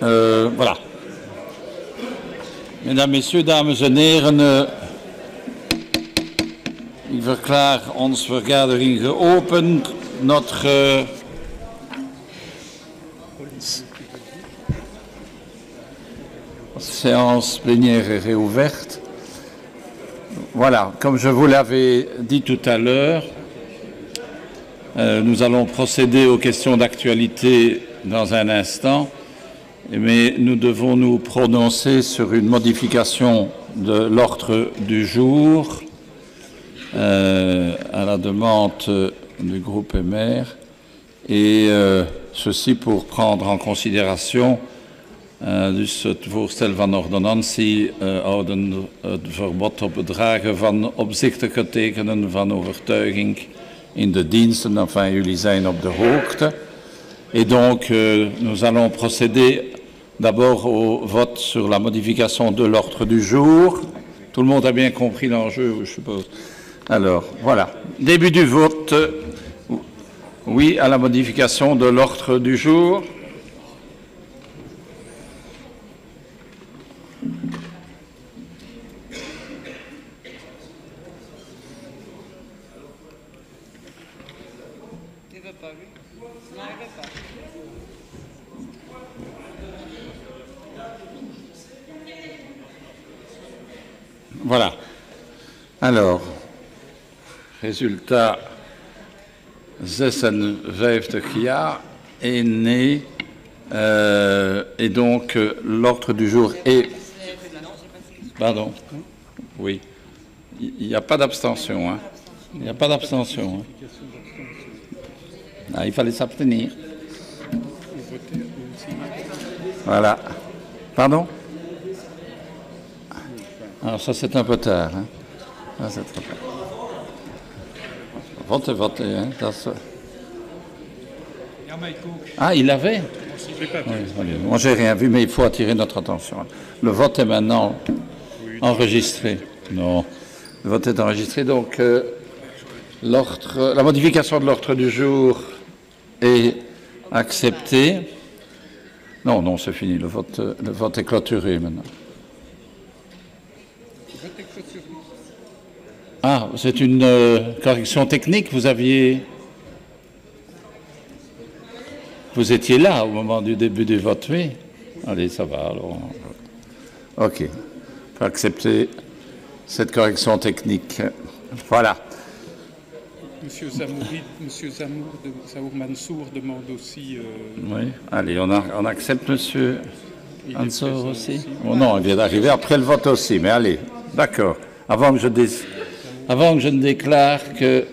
Voilà. Mesdames, Messieurs, dames en heren, ik verklaar onze vergadering geopend. Notre séance plénière est réouverte. Voilà, comme je vous l'avais dit tout à l'heure, nous allons procéder aux questions d'actualité dans un instant, mais nous devons nous prononcer sur une modification de l'ordre du jour à la demande du groupe MR, et ceci pour prendre en considération dus het voorstel van ordonnantie houden het verbod op het dragen van opzichtige tekenen van overtuiging in de diensten. Enfin, jullie zijn op de hoogte. Et donc, nous allons procéder d'abord au vote sur la modification de l'ordre du jour. Tout le monde a bien compris l'enjeu, je suppose. Alors, voilà. Début du vote. Oui à la modification de l'ordre du jour. Voilà. Alors, résultat 56 ja, 1 nee. Et donc, l'ordre du jour est... Pardon. Oui. Il n'y a pas d'abstention. Hein. Il n'y a pas d'abstention. Hein. Ah, il fallait s'abstenir. Voilà. Pardon? Alors ça, c'est un peu tard. Hein. Ah, c'est trop tard. Voter, hein. Ah, il l'avait? Oui, moi, j'ai rien vu, mais il faut attirer notre attention. Le vote est maintenant enregistré. Non, le vote est enregistré. Donc, la modification de l'ordre du jour est acceptée. Non, non, c'est fini. Le vote est clôturé maintenant. Ah, c'est une correction technique. Vous étiez là au moment du début du vote, oui. Allez, ça va. Alors. OK. On peut accepter cette correction technique. Voilà. Monsieur Zamour Mansour demande aussi... Oui, allez, on accepte Monsieur Mansour aussi. Oh non, il vient d'arriver après le vote aussi, mais allez, d'accord. Avant que je ne déclare que...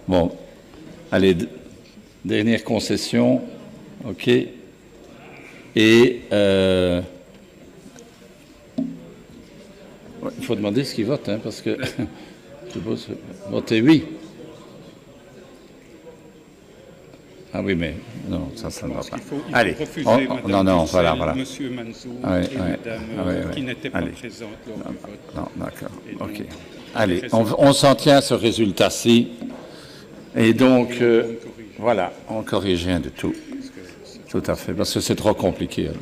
Bon, allez, dernière concession, OK. Et il faut demander ce qu'ils votent, hein, parce que je suppose voter oui. Ah oui, mais non, ça ne va pas. Allez, non, voilà. Monsieur Mansour et Madame qui n'étaient pas présentes lors du vote. Non, d'accord, OK. Allez, on s'en tient à ce résultat-ci. Et donc, voilà, on corrige rien du tout. Tout à fait, parce que c'est trop compliqué. Alors.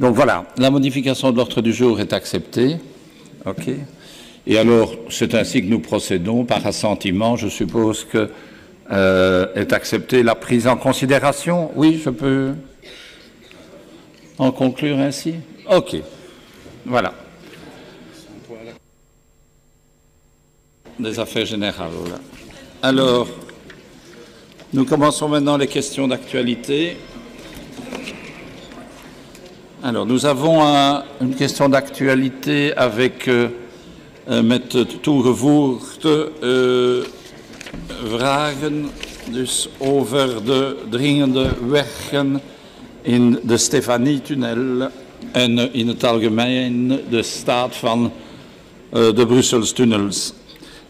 Donc voilà, la modification de l'ordre du jour est acceptée. OK. Et alors, c'est ainsi que nous procédons, par assentiment, je suppose que est acceptée la prise en considération. Oui, je peux en conclure ainsi? OK. Voilà. Des affaires générales, voilà. Alors, nous commençons maintenant les questions d'actualité. Alors, nous avons une question d'actualité avec met toegevoegde vragen dus over de dringende werken in de Stefanie-tunnel en in het algemeen de staat van de Brussels tunnels.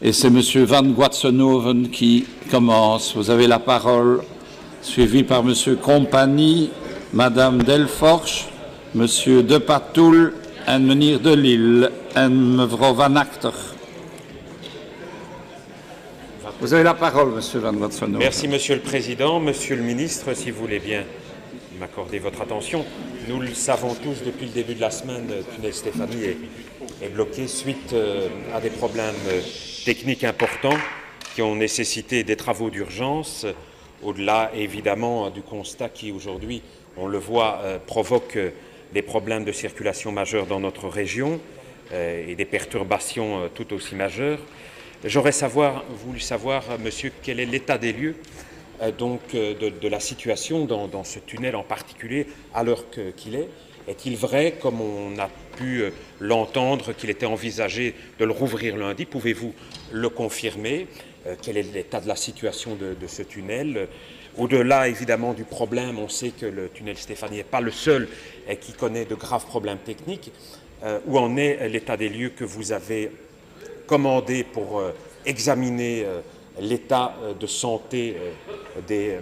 Et c'est M. Van Guatsenhoven qui commence. Vous avez la parole, suivi par M. Compagnie, Mme Delforge, M. De Patoul en meneer De Lille en mevrouw Van Achter. Vous avez la parole, Monsieur Van Watson. Merci, Monsieur le Président. Monsieur le Ministre, si vous voulez bien m'accorder votre attention. Nous le savons tous, depuis le début de la semaine, le tunnel Stéphanie est bloqué suite à des problèmes techniques importants qui ont nécessité des travaux d'urgence, au-delà évidemment du constat qui aujourd'hui, on le voit, provoque des problèmes de circulation majeurs dans notre région et des perturbations tout aussi majeures. J'aurais voulu savoir, monsieur, quel est l'état des lieux de la situation dans ce tunnel en particulier, à l'heure qu'il est. Est-il vrai, comme on a pu l'entendre, qu'il était envisagé de le rouvrir lundi? Pouvez-vous le confirmer? Quel est l'état de la situation de ce tunnel? Au-delà, évidemment, du problème, on sait que le tunnel Stéphanie n'est pas le seul qui connaît de graves problèmes techniques. Où en est l'état des lieux que vous avez commandé pour examiner l'état de santé des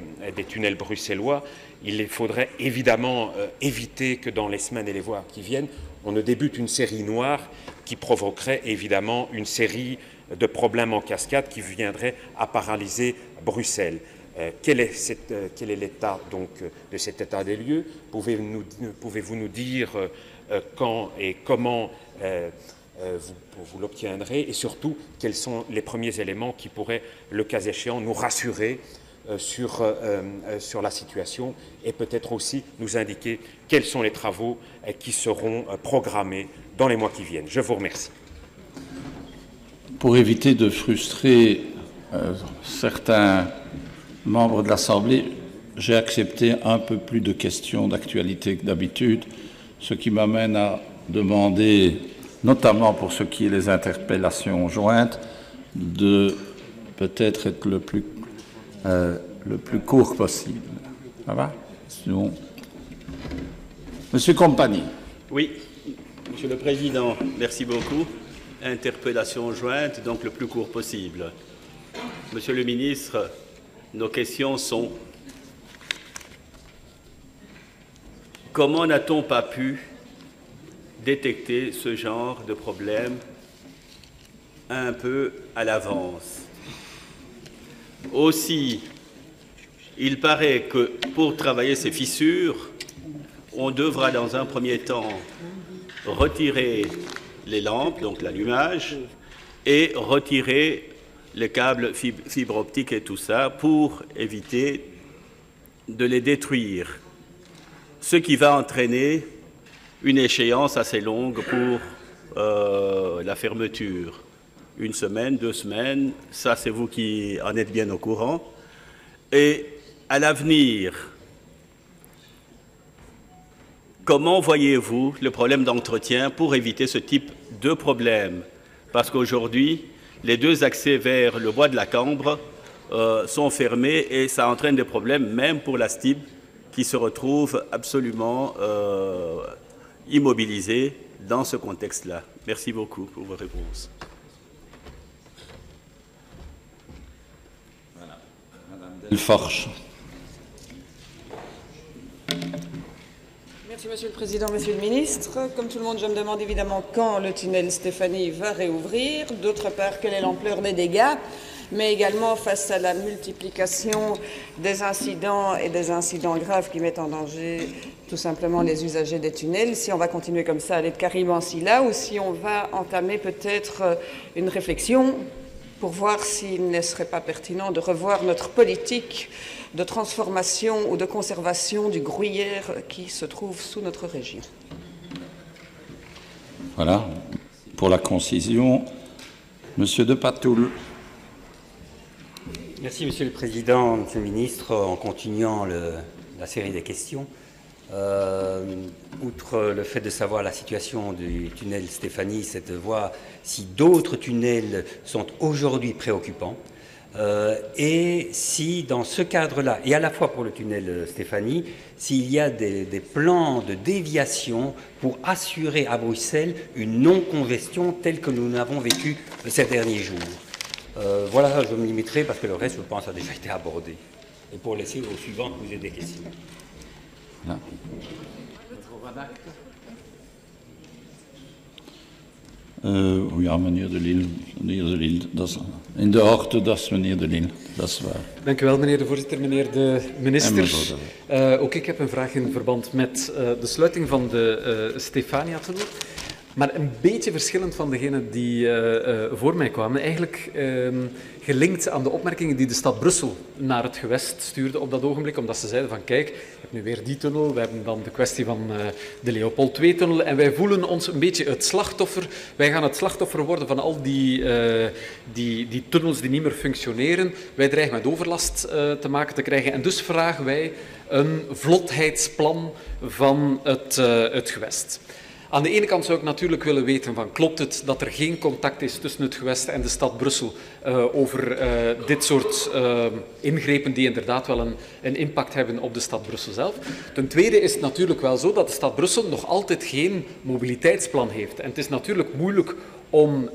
tunnels bruxellois? Il faudrait évidemment éviter que dans les semaines et les mois qui viennent, on ne débute une série noire qui provoquerait évidemment une série de problèmes en cascade qui viendraient à paralyser Bruxelles. Quel est l'état donc de cet état des lieux? Pouvez-vous nous dire quand et comment vous l'obtiendrez, et surtout quels sont les premiers éléments qui pourraient, le cas échéant, nous rassurer sur la situation et peut-être aussi nous indiquer quels sont les travaux qui seront programmés dans les mois qui viennent. Je vous remercie. Pour éviter de frustrer certains membres de l'Assemblée, j'ai accepté un peu plus de questions d'actualité que d'habitude, ce qui m'amène à demander, notamment pour ce qui est des interpellations jointes, de peut-être être le plus court possible. Ça va? Sinon... Monsieur Compagnie. Oui, Monsieur le Président, merci beaucoup. Interpellation jointe, donc le plus court possible. Monsieur le Ministre, nos questions sont: comment n'a-t-on pas pu détecter ce genre de problème un peu à l'avance? Aussi, il paraît que pour travailler ces fissures, on devra dans un premier temps retirer les lampes, donc l'allumage, et retirer les câbles fibre optique et tout ça pour éviter de les détruire, ce qui va entraîner une échéance assez longue pour la fermeture. 1 semaine, 2 semaines, ça c'est vous qui en êtes bien au courant. Et à l'avenir, comment voyez-vous le problème d'entretien pour éviter ce type de problème? Parce qu'aujourd'hui, les 2 accès vers le bois de la Cambre sont fermés et ça entraîne des problèmes même pour la STIB qui se retrouve absolument immobilisée dans ce contexte-là. Merci beaucoup pour vos réponses. Voilà. Madame Delforge. Merci, Monsieur le Président, Monsieur le Ministre. Comme tout le monde, je me demande évidemment quand le tunnel Stéphanie va réouvrir. D'autre part, quelle est l'ampleur des dégâts, mais également face à la multiplication des incidents et des incidents graves qui mettent en danger tout simplement les usagers des tunnels. Si on va continuer comme ça, aller de Karim en Silla, ou si on va entamer peut-être une réflexion pour voir s'il ne serait pas pertinent de revoir notre politique de transformation ou de conservation du gruyère qui se trouve sous notre région. Voilà, pour la concision, Monsieur de Patoul. Merci Monsieur le Président, Monsieur le Ministre. En continuant la série des questions, outre le fait de savoir la situation du tunnel Stéphanie, c'est de voir si d'autres tunnels sont aujourd'hui préoccupants. Et si dans ce cadre-là, et à la fois pour le tunnel Stéphanie, s'il y a des plans de déviation pour assurer à Bruxelles une non-congestion telle que nous l'avons vécu ces derniers jours. Voilà, je me limiterai parce que le reste, je pense, a déjà été abordé. Et pour laisser au suivant que vous ayez des questions. Ja, meneer De Lille, dat is, in de hoogte, dat is meneer De Lille, dat is waar. Dank u wel, meneer de voorzitter, meneer de minister. Ook ik heb een vraag in verband met de sluiting van de Stefania-tunnel. Maar een beetje verschillend van degenen die voor mij kwamen. Eigenlijk gelinkt aan de opmerkingen die de stad Brussel naar het gewest stuurde op dat ogenblik. Omdat ze zeiden van kijk, je hebt nu weer die tunnel. We hebben dan de kwestie van de Leopold II-tunnel. En wij voelen ons een beetje het slachtoffer. Wij gaan het slachtoffer worden van al die tunnels die niet meer functioneren. Wij dreigen met overlast te maken te krijgen. En dus vragen wij een vlotheidsplan van het gewest. Aan de ene kant zou ik natuurlijk willen weten van klopt het dat er geen contact is tussen het gewest en de stad Brussel over dit soort ingrepen die inderdaad wel een impact hebben op de stad Brussel zelf. Ten tweede is het natuurlijk wel zo dat de stad Brussel nog altijd geen mobiliteitsplan heeft. En het is natuurlijk moeilijk om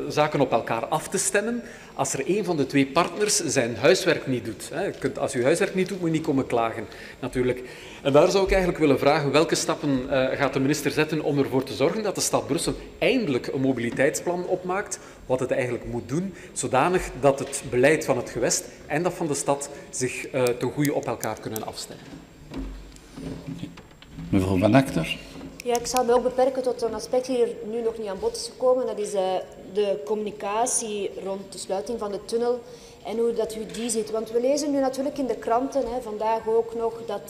zaken op elkaar af te stemmen als er een van de twee partners zijn huiswerk niet doet. Als je huiswerk niet doet, moet je niet komen klagen, natuurlijk. En daar zou ik eigenlijk willen vragen, welke stappen gaat de minister zetten om ervoor te zorgen dat de stad Brussel eindelijk een mobiliteitsplan opmaakt, wat het eigenlijk moet doen, zodanig dat het beleid van het gewest en dat van de stad zich ten goede op elkaar kunnen afstemmen. Mevrouw Van Achter. Ja, ik zal me ook beperken tot een aspect die er nu nog niet aan bod is gekomen. Dat is de communicatie rond de sluiting van de tunnel en hoe dat u die ziet. Want we lezen nu natuurlijk in de kranten, vandaag ook nog, dat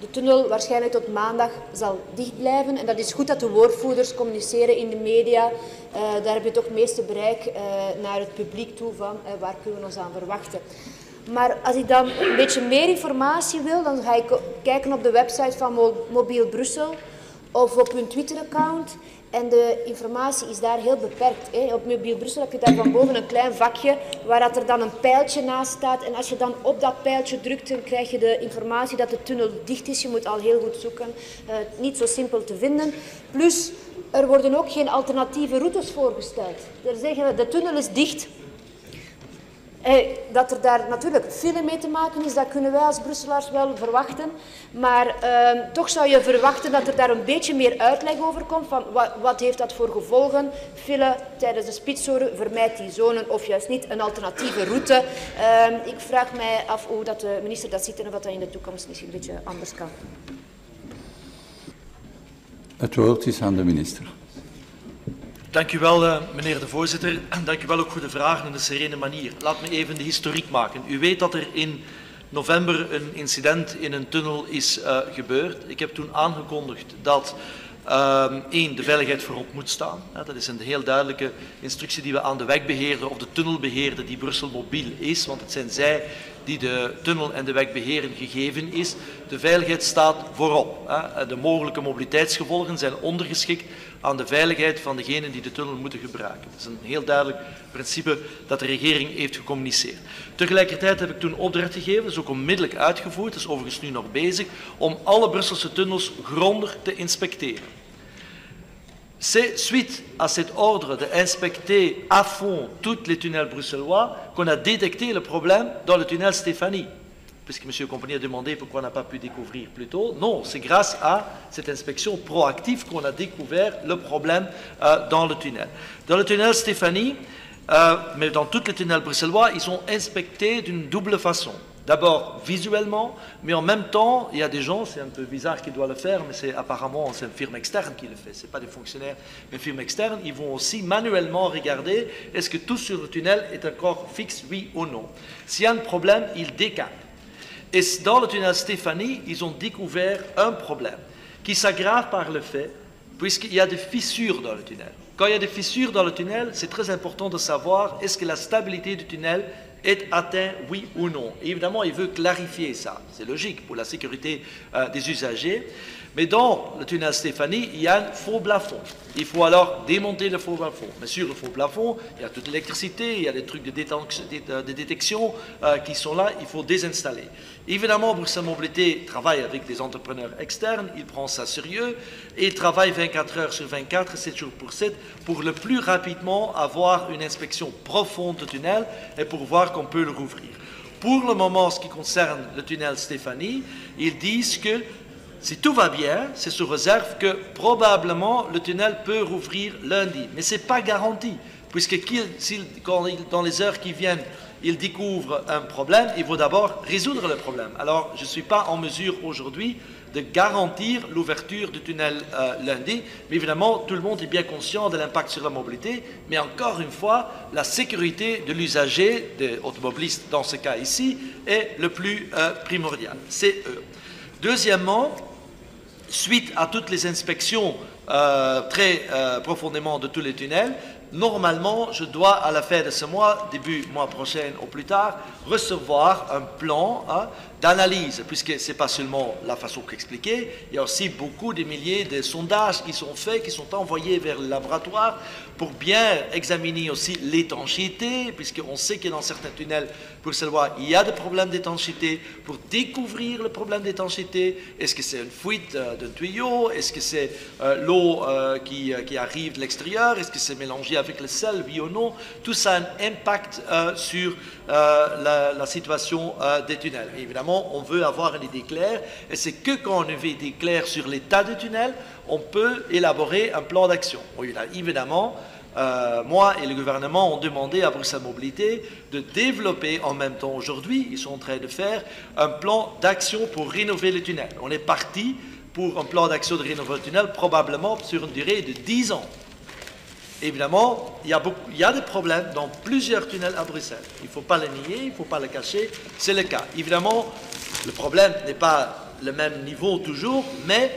de tunnel waarschijnlijk tot maandag zal dicht blijven. En dat is goed dat de woordvoerders communiceren in de media. Daar heb je toch het meeste bereik naar het publiek toe van waar kunnen we ons aan verwachten. Maar als ik dan een beetje meer informatie wil, dan ga ik kijken op de website van Mobiel Brussel of op hun Twitter-account. En de informatie is daar heel beperkt. Op Mobiel Brussel heb je daar van boven een klein vakje waar dat er dan een pijltje naast staat. En als je dan op dat pijltje drukt, dan krijg je de informatie dat de tunnel dicht is. Je moet al heel goed zoeken. Niet zo simpel te vinden. Plus, er worden ook geen alternatieve routes voorgesteld. Er zeggen, de tunnel is dicht. Dat er daar natuurlijk file mee te maken is, dat kunnen wij als Brusselaars wel verwachten. Maar toch zou je verwachten dat er daar een beetje meer uitleg over komt van wat heeft dat voor gevolgen. File tijdens de spitsuren, vermijdt die zone of juist niet een alternatieve route. Ik vraag mij af hoe dat de minister dat ziet en of dat in de toekomst misschien een beetje anders kan. Het woord is aan de minister. Dank u wel, meneer de voorzitter. En dank u wel ook voor de vragen in een serene manier. Laat me even de historiek maken. U weet dat er in november een incident in een tunnel is gebeurd. Ik heb toen aangekondigd dat de veiligheid voorop moet staan. Dat is een heel duidelijke instructie die we aan de wegbeheerder of de tunnelbeheerder die Brussel Mobiel is, want het zijn zij die de tunnel en de weg beheren gegeven is. De veiligheid staat voorop. De mogelijke mobiliteitsgevolgen zijn ondergeschikt aan de veiligheid van degenen die de tunnel moeten gebruiken. Dat is een heel duidelijk principe dat de regering heeft gecommuniceerd. Tegelijkertijd heb ik toen opdracht gegeven, dat is ook onmiddellijk uitgevoerd, dat is overigens nu nog bezig, om alle Brusselse tunnels grondig te inspecteren. C'est suite à cet ordre d'inspecter à fond tous les tunnels bruxellois qu'on a détecté le problème dans le tunnel Stéphanie. Puisque M. Compagnie a demandé pourquoi on n'a pas pu découvrir plus tôt. Non, c'est grâce à cette inspection proactive qu'on a découvert le problème dans le tunnel. Dans le tunnel Stéphanie, mais dans tous les tunnels bruxellois, ils sont inspectés d'une double façon. D'abord visuellement, mais en même temps, il y a des gens, c'est un peu bizarre qui doivent le faire, mais c'est apparemment c'est une firme externe qui le fait, ce n'est pas des fonctionnaires, mais une firme externe, ils vont aussi manuellement regarder est-ce que tout sur le tunnel est encore fixe, oui ou non. S'il y a un problème, ils décapent. Et dans le tunnel Stéphanie, ils ont découvert un problème qui s'aggrave par le fait, puisqu'il y a des fissures dans le tunnel. Quand il y a des fissures dans le tunnel, c'est très important de savoir est-ce que la stabilité du tunnel est atteint, oui ou non. Et évidemment, il veut clarifier ça. C'est logique pour la sécurité des usagers. Mais dans le tunnel Stéphanie, il y a un faux plafond. Il faut alors démonter le faux plafond. Mais sur le faux plafond, il y a toute l'électricité, il y a des trucs de détection qui sont là, il faut désinstaller. Évidemment, Bruxelles Mobilité travaille avec des entrepreneurs externes, il prend ça sérieux et il travaille 24 heures sur 24, 7 jours pour 7, pour le plus rapidement avoir une inspection profonde du tunnel et pour voir qu'on peut le rouvrir. Pour le moment, ce qui concerne le tunnel Stéphanie, ils disent que Si tout va bien, c'est sous réserve que probablement le tunnel peut rouvrir lundi. Mais ce n'est pas garanti, puisque dans les heures qui viennent, il découvre un problème, il faut d'abord résoudre le problème. Alors, je ne suis pas en mesure aujourd'hui de garantir l'ouverture du tunnel lundi, mais évidemment, tout le monde est bien conscient de l'impact sur la mobilité, mais encore une fois, la sécurité de l'usager, des automobilistes dans ce cas ici, est le plus primordial. C'est eux. Deuxièmement, suite à toutes les inspections très profondément de tous les tunnels, normalement, je dois, à la fin de ce mois, début mois prochain au plus tard, recevoir un plan d'analyse, puisque ce n'est pas seulement la façon qu'expliquer, il y a aussi beaucoup de milliers de sondages qui sont faits, qui sont envoyés vers le laboratoire pour bien examiner aussi l'étanchéité, puisqu'on sait que dans certains tunnels bruxellois, il y a des problèmes d'étanchéité, pour découvrir le problème d'étanchéité. Est-ce que c'est une fuite d'un tuyau? Est-ce que c'est l'eau qui arrive de l'extérieur? Est-ce que c'est mélangé avec le sel, oui ou non? Tout ça a un impact sur la situation des tunnels. Et évidemment, on veut avoir une idée claire, et c'est que quand on a une idée claire sur l'état des tunnels, on peut élaborer un plan d'action. Évidemment, moi et le gouvernement ont demandé à Bruxelles Mobilité de développer en même temps aujourd'hui, ils sont en train de faire un plan d'action pour rénover les tunnels. On est parti pour un plan d'action de rénover le tunnel probablement sur une durée de 10 ans. Évidemment, il y a des problèmes dans plusieurs tunnels à Bruxelles. Il ne faut pas le nier, il ne faut pas le cacher, c'est le cas. Évidemment, le problème n'est pas le même niveau toujours, mais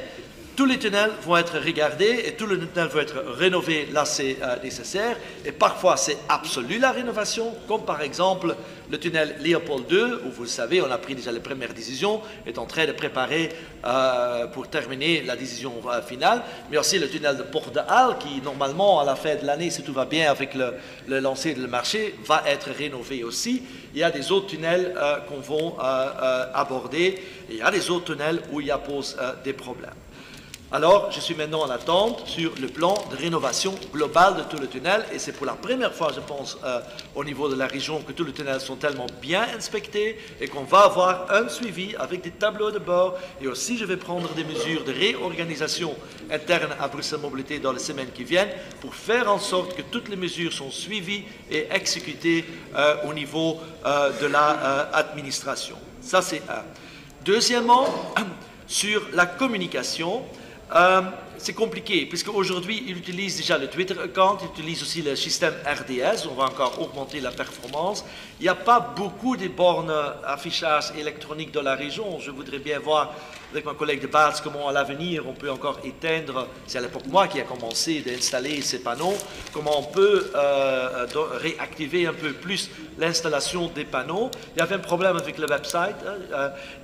tous les tunnels vont être regardés et tous les tunnels vont être rénovés, là c'est nécessaire. Et parfois c'est absolu la rénovation, comme par exemple le tunnel Léopold II, où vous le savez, on a pris déjà les premières décisions, est en train de préparer pour terminer la décision finale, mais aussi le tunnel de Port de Halle, qui normalement à la fin de l'année, si tout va bien avec le lancer de le marché, va être rénové aussi. Il y a des autres tunnels qu'on va aborder, et il y a des autres tunnels où il y a pose des problèmes. Alors, je suis maintenant en attente sur le plan de rénovation globale de tout le tunnel, et c'est pour la première fois, je pense, au niveau de la région, que tous les tunnels sont tellement bien inspectés et qu'on va avoir un suivi avec des tableaux de bord, et aussi je vais prendre des mesures de réorganisation interne à Bruxelles Mobilité dans les semaines qui viennent pour faire en sorte que toutes les mesures sont suivies et exécutées au niveau de l'administration. Ça, c'est un. Deuxièmement, sur la communication, c'est compliqué, puisque aujourd'hui, ils utilisent déjà le Twitter account, ils utilisent aussi le système RDS, on va encore augmenter la performance. Il n'y a pas beaucoup de bornes affichage électronique dans la région. Je voudrais bien voir avec mon collègue de Baats comment à l'avenir on peut encore éteindre, c'est à l'époque moi qui a commencé d'installer ces panneaux, comment on peut réactiver un peu plus l'installation des panneaux. Il y avait un problème avec le website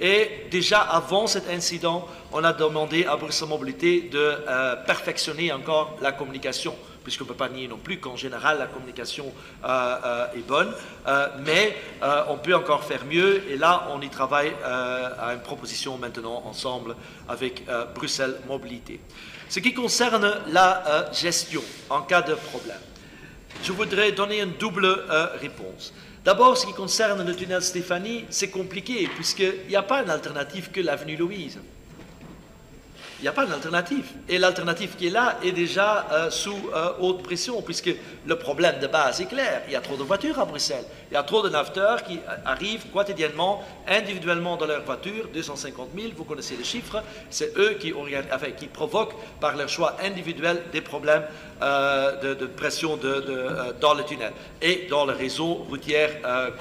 et déjà avant cet incident, on a demandé à Bruxelles Mobilité de perfectionner encore la communication, puisqu'on ne peut pas nier non plus qu'en général la communication est bonne, mais on peut encore faire mieux, et là on y travaille à une proposition maintenant ensemble avec Bruxelles Mobilité. Ce qui concerne la gestion en cas de problème, je voudrais donner une double réponse. D'abord, ce qui concerne le tunnel Stéphanie, c'est compliqué, puisqu'il n'y a pas une alternative que l'avenue Louise. Il n'y a pas d'alternative. Et l'alternative qui est là est déjà sous haute pression, puisque le problème de base est clair. Il y a trop de voitures à Bruxelles. Il y a trop de naveteurs qui arrivent quotidiennement, individuellement dans leur voiture, 250 000, vous connaissez les chiffres. C'est eux qui provoquent par leur choix individuel des problèmes de pression dans le tunnel et dans le réseau routier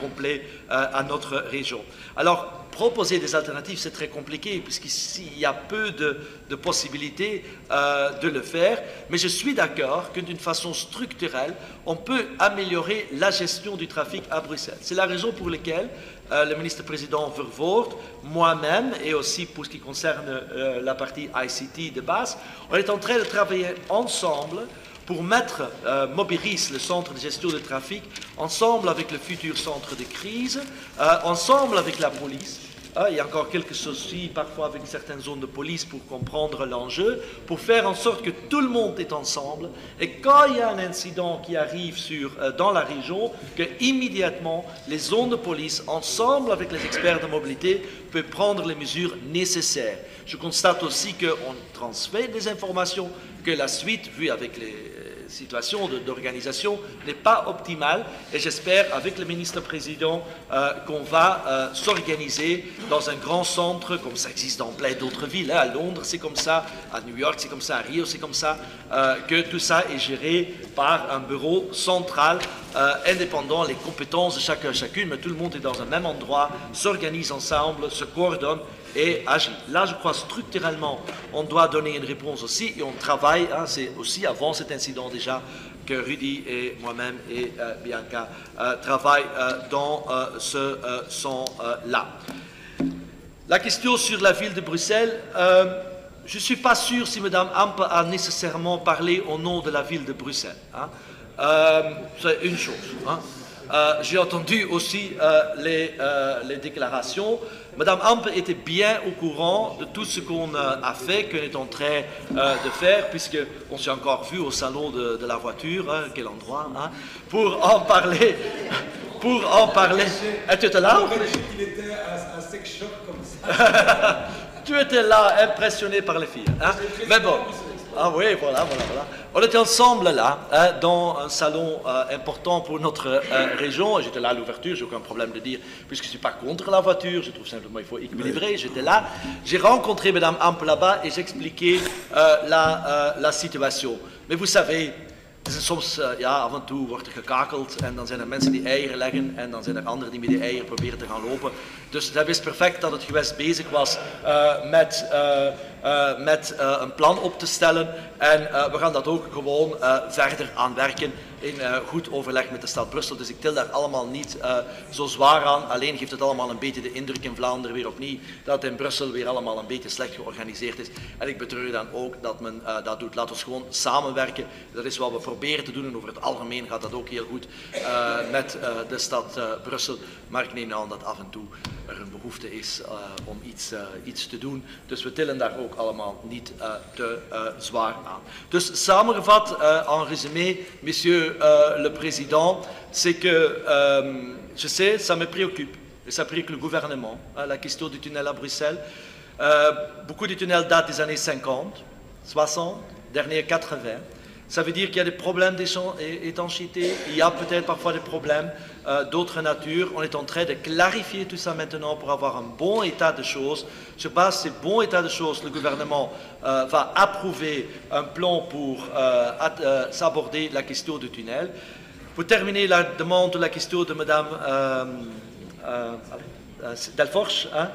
complet à notre région. Alors, proposer des alternatives, c'est très compliqué, puisqu'ici, il y a peu de possibilités de le faire, mais je suis d'accord que d'une façon structurelle, on peut améliorer la gestion du trafic à Bruxelles. C'est la raison pour laquelle le ministre-président Vervoort, moi-même, et aussi pour ce qui concerne la partie ICT de base, on est en train de travailler ensemble pour mettre Mobiris, le centre de gestion de trafic, ensemble avec le futur centre de crise, ensemble avec la police, Il y a encore quelques soucis parfois avec certaines zones de police pour comprendre l'enjeu, pour faire en sorte que tout le monde est ensemble et quand il y a un incident qui arrive dans la région, que immédiatement les zones de police, ensemble avec les experts de mobilité, peuvent prendre les mesures nécessaires. Je constate aussi qu'on transmet des informations, que la suite, vue avec les situation d'organisation n'est pas optimale et j'espère avec le ministre-président qu'on va s'organiser dans un grand centre comme ça existe dans plein d'autres villes. À Londres c'est comme ça, à New York c'est comme ça, à Rio c'est comme ça, que tout ça est géré par un bureau central indépendant, les compétences de chacun chacune, mais tout le monde est dans un même endroit, s'organise ensemble, se coordonne et agit. Là, je crois structurellement, on doit donner une réponse aussi et on travaille, hein, c'est aussi avant cet incident déjà que Rudy et moi-même et Bianca travaillent dans ce sens-là. La question sur la ville de Bruxelles, je ne suis pas sûr si Mme Ampe a nécessairement parlé au nom de la ville de Bruxelles. Hein. C'est une chose. Hein. J'ai entendu aussi les déclarations. Madame Ampe était bien au courant de tout ce qu'on a fait, qu'on est en train de faire, puisqu'on s'est encore vu au salon de la voiture, hein, quel endroit, hein, pour en parler. Ah, tu étais là? Il était un sex shop comme ça. Tu étais là, impressionné par les filles. Hein? Mais bon. Ah oui, voilà. On était ensemble là, hein, dans un salon important pour notre région. J'étais là à l'ouverture, j'ai aucun problème de dire, puisque je ne suis pas contre la voiture, je trouve simplement qu'il faut équilibrer. J'étais là, j'ai rencontré Mme Ampe là-bas et j'expliquais la situation. Mais vous savez, soms af en toe wordt er gekakeld en dan zijn er mensen die eieren leggen en dan zijn er anderen die met die eieren proberen te gaan lopen. Dus zij wist perfect dat het gewest bezig was met een plan op te stellen en we gaan dat ook gewoon verder aan werken in goed overleg met de stad Brussel. Dus ik til daar allemaal niet zo zwaar aan. Alleen geeft het allemaal een beetje de indruk in Vlaanderen weer opnieuw dat het in Brussel weer allemaal een beetje slecht georganiseerd is. En ik betreur dan ook dat men dat doet. Laten we gewoon samenwerken. Dat is wat we proberen te doen en over het algemeen gaat dat ook heel goed met de stad Brussel. Maar ik neem aan dat af en toe er een behoefte is om iets te doen. Dus we tillen daar ook allemaal niet te zwaar aan. Dus samengevat, en résumé, Monsieur le Président, c'est que je sais, ça me préoccupe, et ça préoccupe le gouvernement, la question du tunnel à Bruxelles. Beaucoup de tunnels datent des années 50, 60, derniers 80. Ça veut dire qu'il y a des problèmes d'étanchéité, il y a peut-être parfois des problèmes d'autre nature. On est en train de clarifier tout ça maintenant pour avoir un bon état de choses. Je pense que ce bon état de choses, le gouvernement va approuver un plan pour s'aborder la question du tunnel. Pour terminer la demande, la question de Mme Delforge, hein,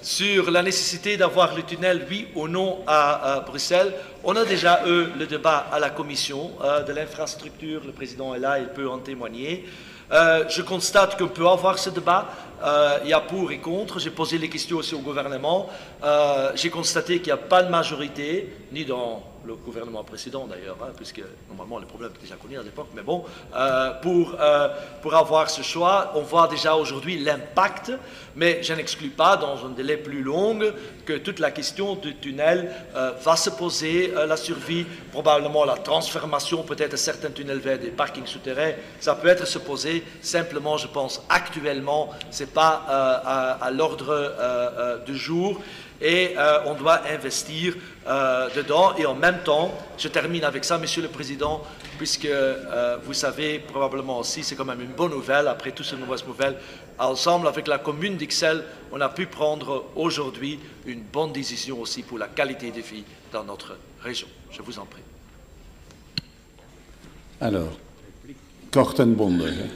sur la nécessité d'avoir le tunnel, oui ou non, à Bruxelles. On a déjà eu le débat à la commission de l'infrastructure. Le président est là, il peut en témoigner. Je constate qu'on peut avoir ce débat. Il y a pour et contre. J'ai posé les questions aussi au gouvernement. J'ai constaté qu'il n'y a pas de majorité, ni dans le gouvernement précédent d'ailleurs, hein, puisque normalement les problèmes étaient déjà connus à l'époque, mais bon, pour avoir ce choix, on voit déjà aujourd'hui l'impact, mais je n'exclus pas dans un délai plus long que toute la question du tunnel va se poser, la survie, probablement la transformation peut-être de certains tunnels vers des parkings souterrains, ça peut être se poser, simplement je pense actuellement, ce n'est pas à l'ordre du jour. Et on doit investir dedans. Et en même temps, je termine avec ça, Monsieur le Président, puisque vous savez probablement aussi, c'est quand même une bonne nouvelle, après toutes ces mauvaises nouvelles, ensemble avec la commune d'Ixelles, on a pu prendre aujourd'hui une bonne décision aussi pour la qualité de vie dans notre région. Je vous en prie. Alors, Kortenbonde.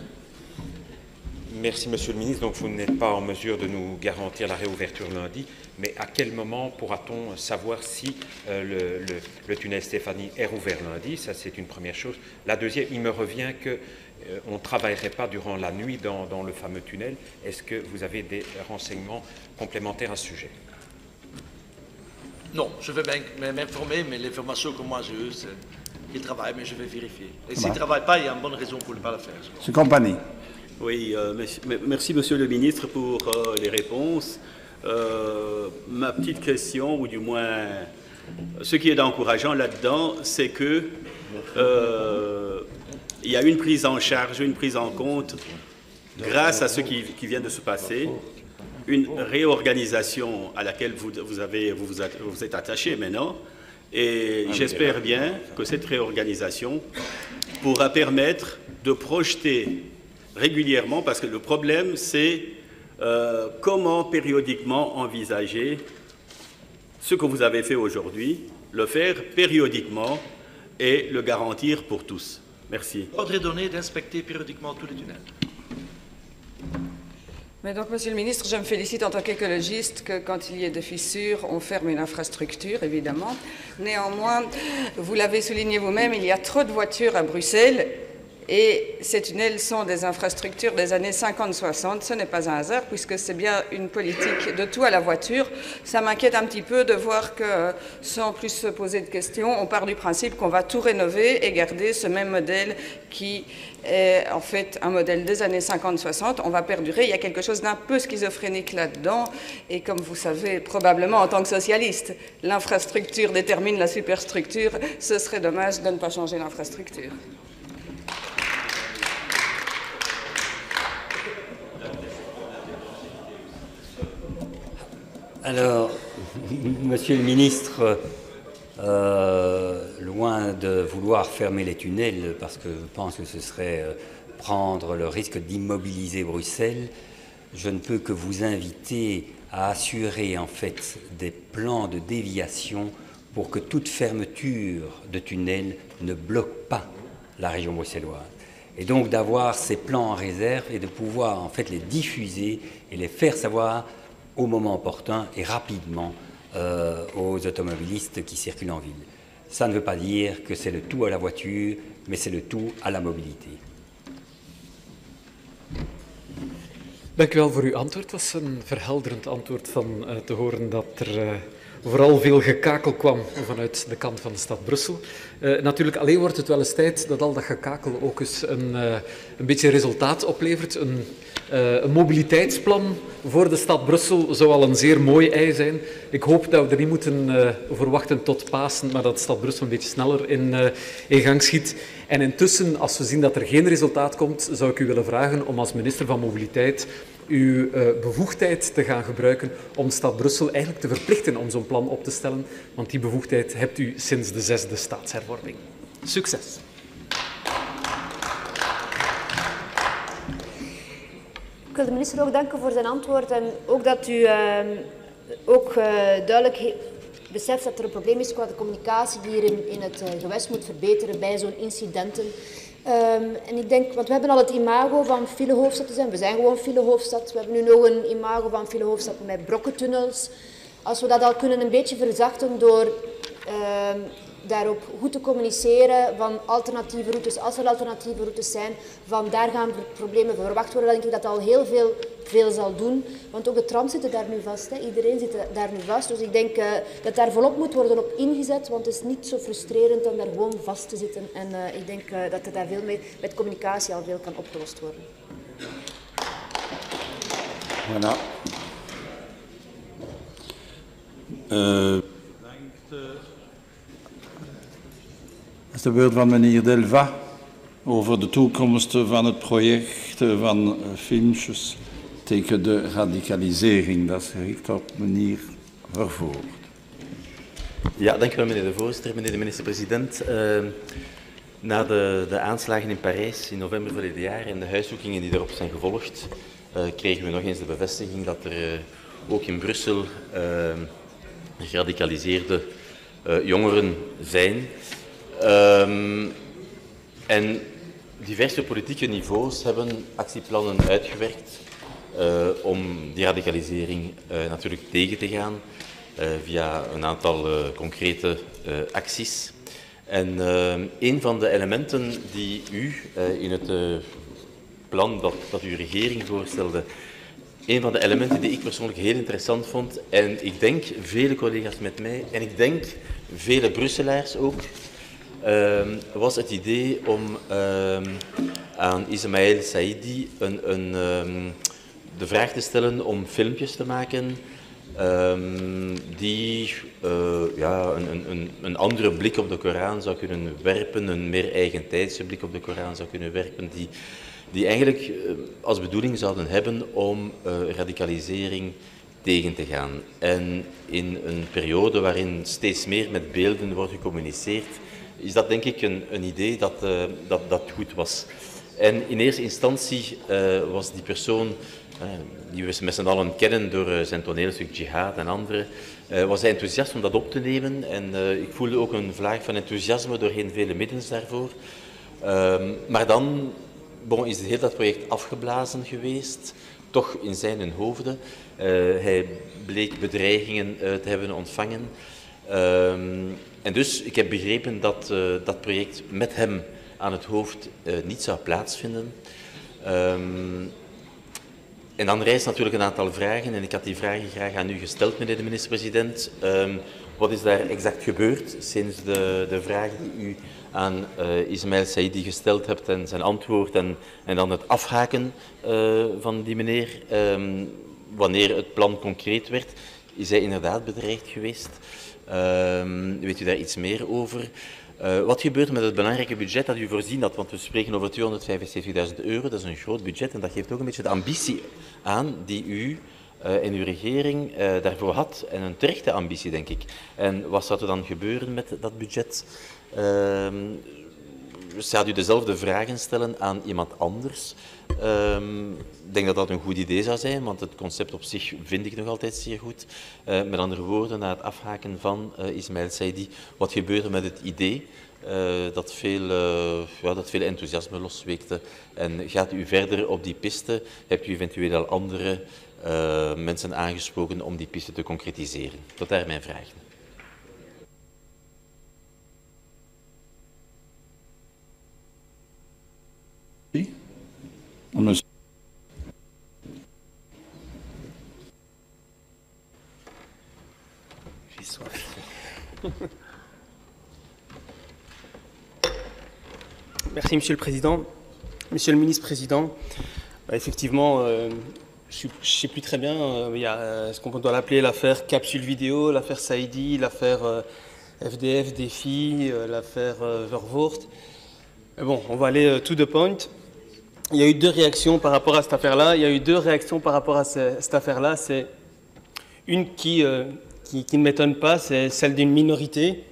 Merci, Monsieur le Ministre. Donc, vous n'êtes pas en mesure de nous garantir la réouverture lundi, mais à quel moment pourra-t-on savoir si le tunnel Stéphanie est rouvert lundi? Ça, c'est une première chose. La deuxième, il me revient qu'on ne travaillerait pas durant la nuit dans le fameux tunnel. Est-ce que vous avez des renseignements complémentaires à ce sujet? Non, je vais m'informer, mais l'information que moi j'ai eue, c'est qu'il travaille, mais je vais vérifier. Et s'il ne travaille pas, il y a une bonne raison pour ne pas le faire. C'est compagnie. Oui, merci Monsieur le ministre pour les réponses. Ma petite question, ou du moins ce qui est encourageant là-dedans, c'est que il y a une prise en charge, une prise en compte grâce à ce qui vient de se passer, une réorganisation à laquelle vous êtes attaché maintenant, et j'espère bien que cette réorganisation pourra permettre de projeter régulièrement, parce que le problème c'est comment périodiquement envisager ce que vous avez fait aujourd'hui, le faire périodiquement et le garantir pour tous. Merci. Ordre est donné d'inspecter périodiquement tous les tunnels. Mais donc, Monsieur le Ministre, je me félicite en tant qu'écologiste que quand il y ait des fissures, on ferme une infrastructure, évidemment. Néanmoins, vous l'avez souligné vous-même, il y a trop de voitures à Bruxelles et ces tunnels sont des infrastructures des années 50-60. Ce n'est pas un hasard puisque c'est bien une politique de tout à la voiture. Ça m'inquiète un petit peu de voir que, sans plus se poser de questions, on part du principe qu'on va tout rénover et garder ce même modèle qui est en fait un modèle des années 50-60. On va perdurer. Il y a quelque chose d'un peu schizophrénique là-dedans. Et comme vous savez, probablement en tant que socialiste, l'infrastructure détermine la superstructure. Ce serait dommage de ne pas changer l'infrastructure. Alors, Monsieur le ministre, loin de vouloir fermer les tunnels, parce que je pense que ce serait prendre le risque d'immobiliser Bruxelles, je ne peux que vous inviter à assurer en fait des plans de déviation pour que toute fermeture de tunnel ne bloque pas la région bruxelloise. Et donc d'avoir ces plans en réserve et de pouvoir en fait les diffuser et les faire savoir au moment opportun et rapidement aux automobilistes qui circulent en ville. Ça ne veut pas dire que c'est le tout à la voiture, mais c'est le tout à la mobilité. Dank u wel voor uw antwoord. Het was een verhelderend antwoord van te horen dat er vooral veel gekakel kwam vanuit de kant van de stad Brussel. Natuurlijk, alleen wordt het wel eens tijd dat al dat gekakel ook eens een beetje resultaat oplevert. Een mobiliteitsplan voor de stad Brussel zou al een zeer mooi ei zijn. Ik hoop dat we er niet moeten verwachten tot Pasen, maar dat de stad Brussel een beetje sneller in gang schiet. En intussen, als we zien dat er geen resultaat komt, zou ik u willen vragen om als minister van Mobiliteit uw bevoegdheid te gaan gebruiken om de stad Brussel eigenlijk te verplichten om zo'n plan op te stellen. Want die bevoegdheid hebt u sinds de 6e staatshervorming. Succes! Ik wil de minister ook danken voor zijn antwoord en ook dat u duidelijk beseft dat er een probleem is qua de communicatie die hier in het gewest moet verbeteren bij zo'n incidenten. En ik denk, want we hebben al het imago van filehoofdstad te zijn. We zijn gewoon filehoofdstad. We hebben nu nog een imago van filehoofdstad met brokkentunnels. Als we dat al kunnen een beetje verzachten door daarop goed te communiceren van alternatieve routes, als er alternatieve routes zijn, van daar gaan problemen verwacht worden, dan denk ik dat al heel veel zal doen. Want ook de trams zitten daar nu vast, hè. Iedereen zit daar nu vast. Dus ik denk dat daar volop moet worden op ingezet, want het is niet zo frustrerend om daar gewoon vast te zitten. En ik denk dat er daar veel mee, met communicatie al veel kan opgelost worden. Voilà. Dat is de beurt van meneer Delva over de toekomst van het project van filmpjes tegen de radicalisering. Dat is gericht op meneer Vervoort. Ja, dank u wel meneer de voorzitter, meneer de minister-president. Na de aanslagen in Parijs in november verleden jaar en de huiszoekingen die daarop zijn gevolgd, kregen we nog eens de bevestiging dat er ook in Brussel geradicaliseerde jongeren zijn. En diverse politieke niveaus hebben actieplannen uitgewerkt om die radicalisering natuurlijk tegen te gaan via een aantal concrete acties. En een van de elementen die u in het plan dat uw regering voorstelde, een van de elementen die ik persoonlijk heel interessant vond, en ik denk vele collega's met mij, en ik denk vele Brusselaars ook, was het idee om aan Ismaël Saidi de vraag te stellen om filmpjes te maken die een andere blik op de Koran zou kunnen werpen, een meer eigentijdse blik op de Koran zou kunnen werpen, die eigenlijk als bedoeling zouden hebben om radicalisering tegen te gaan. En in een periode waarin steeds meer met beelden wordt gecommuniceerd, is dat denk ik een idee dat goed was. En in eerste instantie was die persoon, die we met z'n allen kennen door zijn toneelstuk Jihad en andere, was hij enthousiast om dat op te nemen. En ik voelde ook een vlaag van enthousiasme doorheen vele middels daarvoor. Maar dan is heel dat project afgeblazen geweest, toch in zijn hoofden. Hij bleek bedreigingen te hebben ontvangen. En dus, ik heb begrepen dat dat project met hem aan het hoofd niet zou plaatsvinden. En dan rijst natuurlijk een aantal vragen, en ik had die vragen graag aan u gesteld, meneer de minister-president. Wat is daar exact gebeurd sinds de vragen die u aan Ismaël Saidi gesteld hebt en zijn antwoord en dan het afhaken van die meneer, wanneer het plan concreet werd? Is hij inderdaad bedreigd geweest? Weet u daar iets meer over? Wat gebeurt er met het belangrijke budget dat u voorzien had? Want we spreken over €275.000, dat is een groot budget en dat geeft ook een beetje de ambitie aan die u en uw regering daarvoor had. En een terechte ambitie, denk ik. En wat zou er dan gebeuren met dat budget? Zou u dezelfde vragen stellen aan iemand anders? Ik denk dat dat een goed idee zou zijn, want het concept op zich vind ik nog altijd zeer goed. Met andere woorden, na het afhaken van Ismaël Saidi, wat gebeurt er met het idee dat veel enthousiasme losweekte? En gaat u verder op die piste? Hebt u eventueel al andere mensen aangesproken om die piste te concretiseren? Tot daar mijn vragen. Merci, Monsieur le Président. Monsieur le Ministre-Président, effectivement, je ne sais plus très bien, il y a ce qu'on doit l'appeler l'affaire capsule vidéo, l'affaire Saidi, l'affaire FDF, Défi, l'affaire Vervoort. Mais bon, on va aller to the point. Il y a eu deux réactions par rapport à cette affaire-là. Cette affaire-là. C'est une qui ne m'étonne pas, c'est celle d'une minorité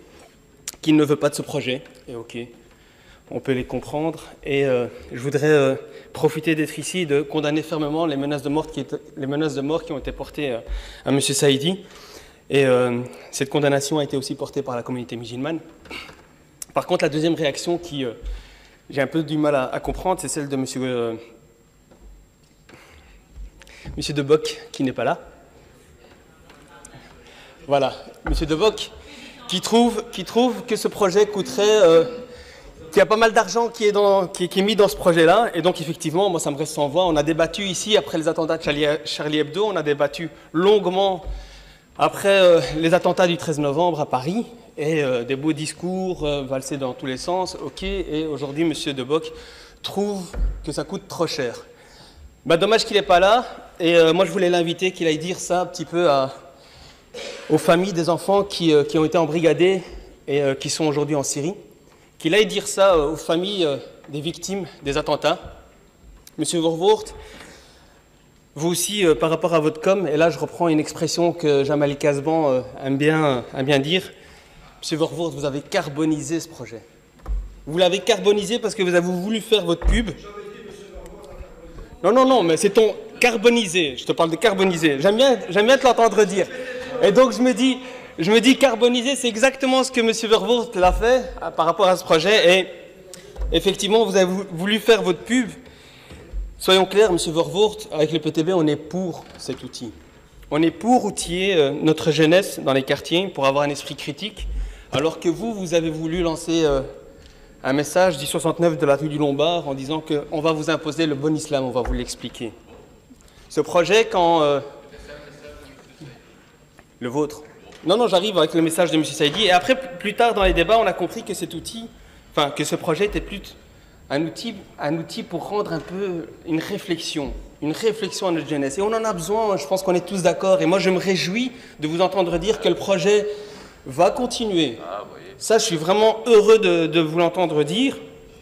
qui ne veut pas de ce projet. Et ok, on peut les comprendre. Et je voudrais profiter d'être ici et de condamner fermement les menaces de mort qui ont été portées à M. Saidi. Et cette condamnation a été aussi portée par la communauté musulmane. Par contre, la deuxième réaction qui... j'ai un peu du mal à comprendre, c'est celle de M. De Bock, qui n'est pas là. Voilà, M. De Bock, qui trouve que ce projet coûterait... qu'il y a pas mal d'argent qui est mis dans ce projet-là. Et donc, effectivement, moi, ça me reste sans voix. On a débattu ici, après les attentats de Charlie Hebdo, on a débattu longuement après les attentats du 13 novembre à Paris. Et des beaux discours valsés dans tous les sens, ok, et aujourd'hui, M. De Bock trouve que ça coûte trop cher. Bah, dommage qu'il n'est pas là, et moi je voulais l'inviter, qu'il aille dire ça un petit peu aux familles des enfants qui ont été embrigadés et qui sont aujourd'hui en Syrie, qu'il aille dire ça aux familles des victimes des attentats. M. Vervoort, vous aussi, par rapport à votre com, et là je reprends une expression que Jamali Kasban aime bien dire, M. Vervoort, vous avez carbonisé ce projet. Vous l'avez carbonisé parce que vous avez voulu faire votre pub. Non, mais c'est ton carbonisé. Je te parle de carbonisé. J'aime bien te l'entendre dire. Et donc je me dis carbonisé, c'est exactement ce que M. Vervoort l'a fait par rapport à ce projet. Et effectivement, vous avez voulu faire votre pub. Soyons clairs, M. Vervoort, avec le PTB, on est pour cet outil. On est pour outiller notre jeunesse dans les quartiers pour avoir un esprit critique. Alors que vous avez voulu lancer un message du 69 de la rue du Lombard en disant qu'on va vous imposer le bon islam, on va vous l'expliquer. Ce projet, quand... le vôtre. Non, j'arrive avec le message de M. Saidi. Et après, plus tard dans les débats, on a compris que cet outil, que ce projet était plus un outil pour rendre un peu une réflexion à notre jeunesse. Et on en a besoin, je pense qu'on est tous d'accord. Et moi, je me réjouis de vous entendre dire que le projet va continuer. Ça, je suis vraiment heureux de vous l'entendre dire.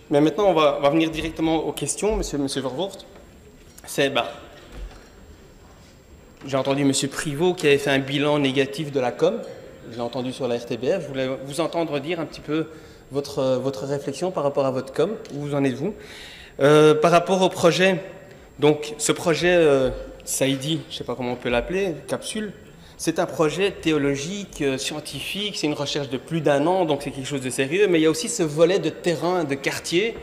Mais maintenant, on va venir directement aux questions, monsieur Vervoort. J'ai entendu M. Privot qui avait fait un bilan négatif de la com. Je l'ai entendu sur la RTBF. Je voulais vous entendre dire un petit peu votre réflexion par rapport à votre com. Où en êtes-vous par rapport au projet, donc ce projet Saïdi, je ne sais pas comment on peut l'appeler, capsule, c'est un projet théologique, scientifique, c'est une recherche de plus d'1 an, donc c'est quelque chose de sérieux, mais il y a aussi ce volet de terrain, de quartier,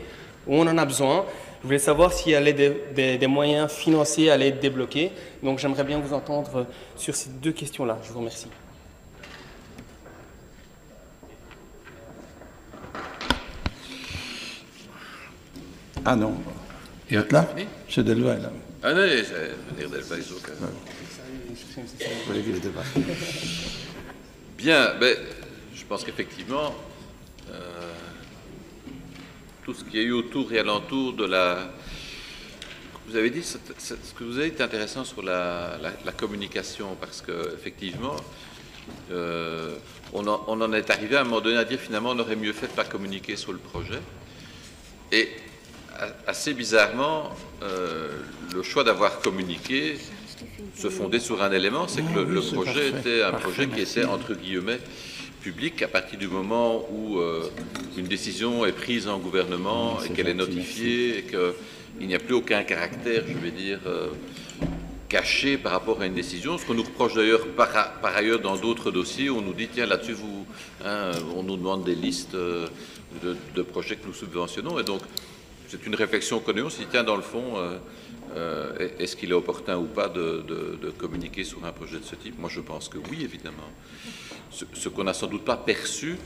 où on en a besoin. Je voulais savoir s'il y avait des moyens financiers à aller être débloqués. Donc j'aimerais bien vous entendre sur ces deux questions-là. Je vous remercie. Ah non. Il est là? Monsieur Delvaux est là. Ah non, c'est Delvaux, ok. Je voulais qu'il était pas. Bien, ben, je pense qu'effectivement, tout ce qu'il y a eu autour et alentour de la... Vous avez dit, ce que vous avez dit est intéressant sur la communication, parce qu'effectivement, on en est arrivé à un moment donné à dire finalement on aurait mieux fait de ne pas communiquer sur le projet. Et assez bizarrement, le choix d'avoir communiqué se fondait sur un élément, c'est que le projet était un projet qui était entre guillemets public à partir du moment où une décision est prise en gouvernement et qu'elle est notifiée et qu'il n'y a plus aucun caractère, je vais dire, caché par rapport à une décision. Ce qu'on nous reproche d'ailleurs par ailleurs dans d'autres dossiers, on nous dit tiens là-dessus on nous demande des listes de projets que nous subventionnons, et donc c'est une réflexion qu'on a. On se dit tiens dans le fond est-ce qu'il est opportun ou pas de communiquer sur un projet de ce type? Moi je pense que oui, évidemment. Ce qu'on n'a sans doute pas perçu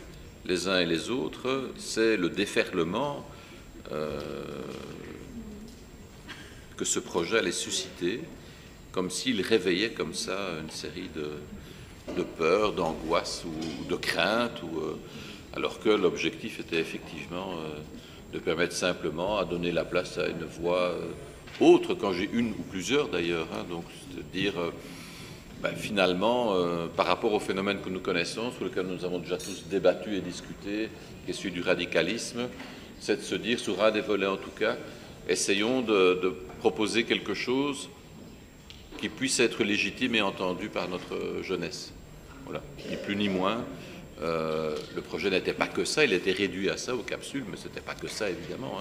les uns et les autres, c'est le déferlement que ce projet allait susciter, comme s'il réveillait comme ça une série de peurs, d'angoisses ou de craintes, alors que l'objectif était effectivement de permettre simplement à donner la place à une voix autre, quand j'ai une ou plusieurs d'ailleurs, donc c'est-à-dire finalement par rapport au phénomène que nous connaissons, sur lequel nous avons déjà tous débattu et discuté, qui est celui du radicalisme, c'est de se dire, sur un des volets en tout cas, essayons de proposer quelque chose qui puisse être légitime et entendu par notre jeunesse. Voilà, ni plus ni moins. Le projet n'était pas que ça, il était réduit à ça aux capsules, mais ce n'était pas que ça évidemment.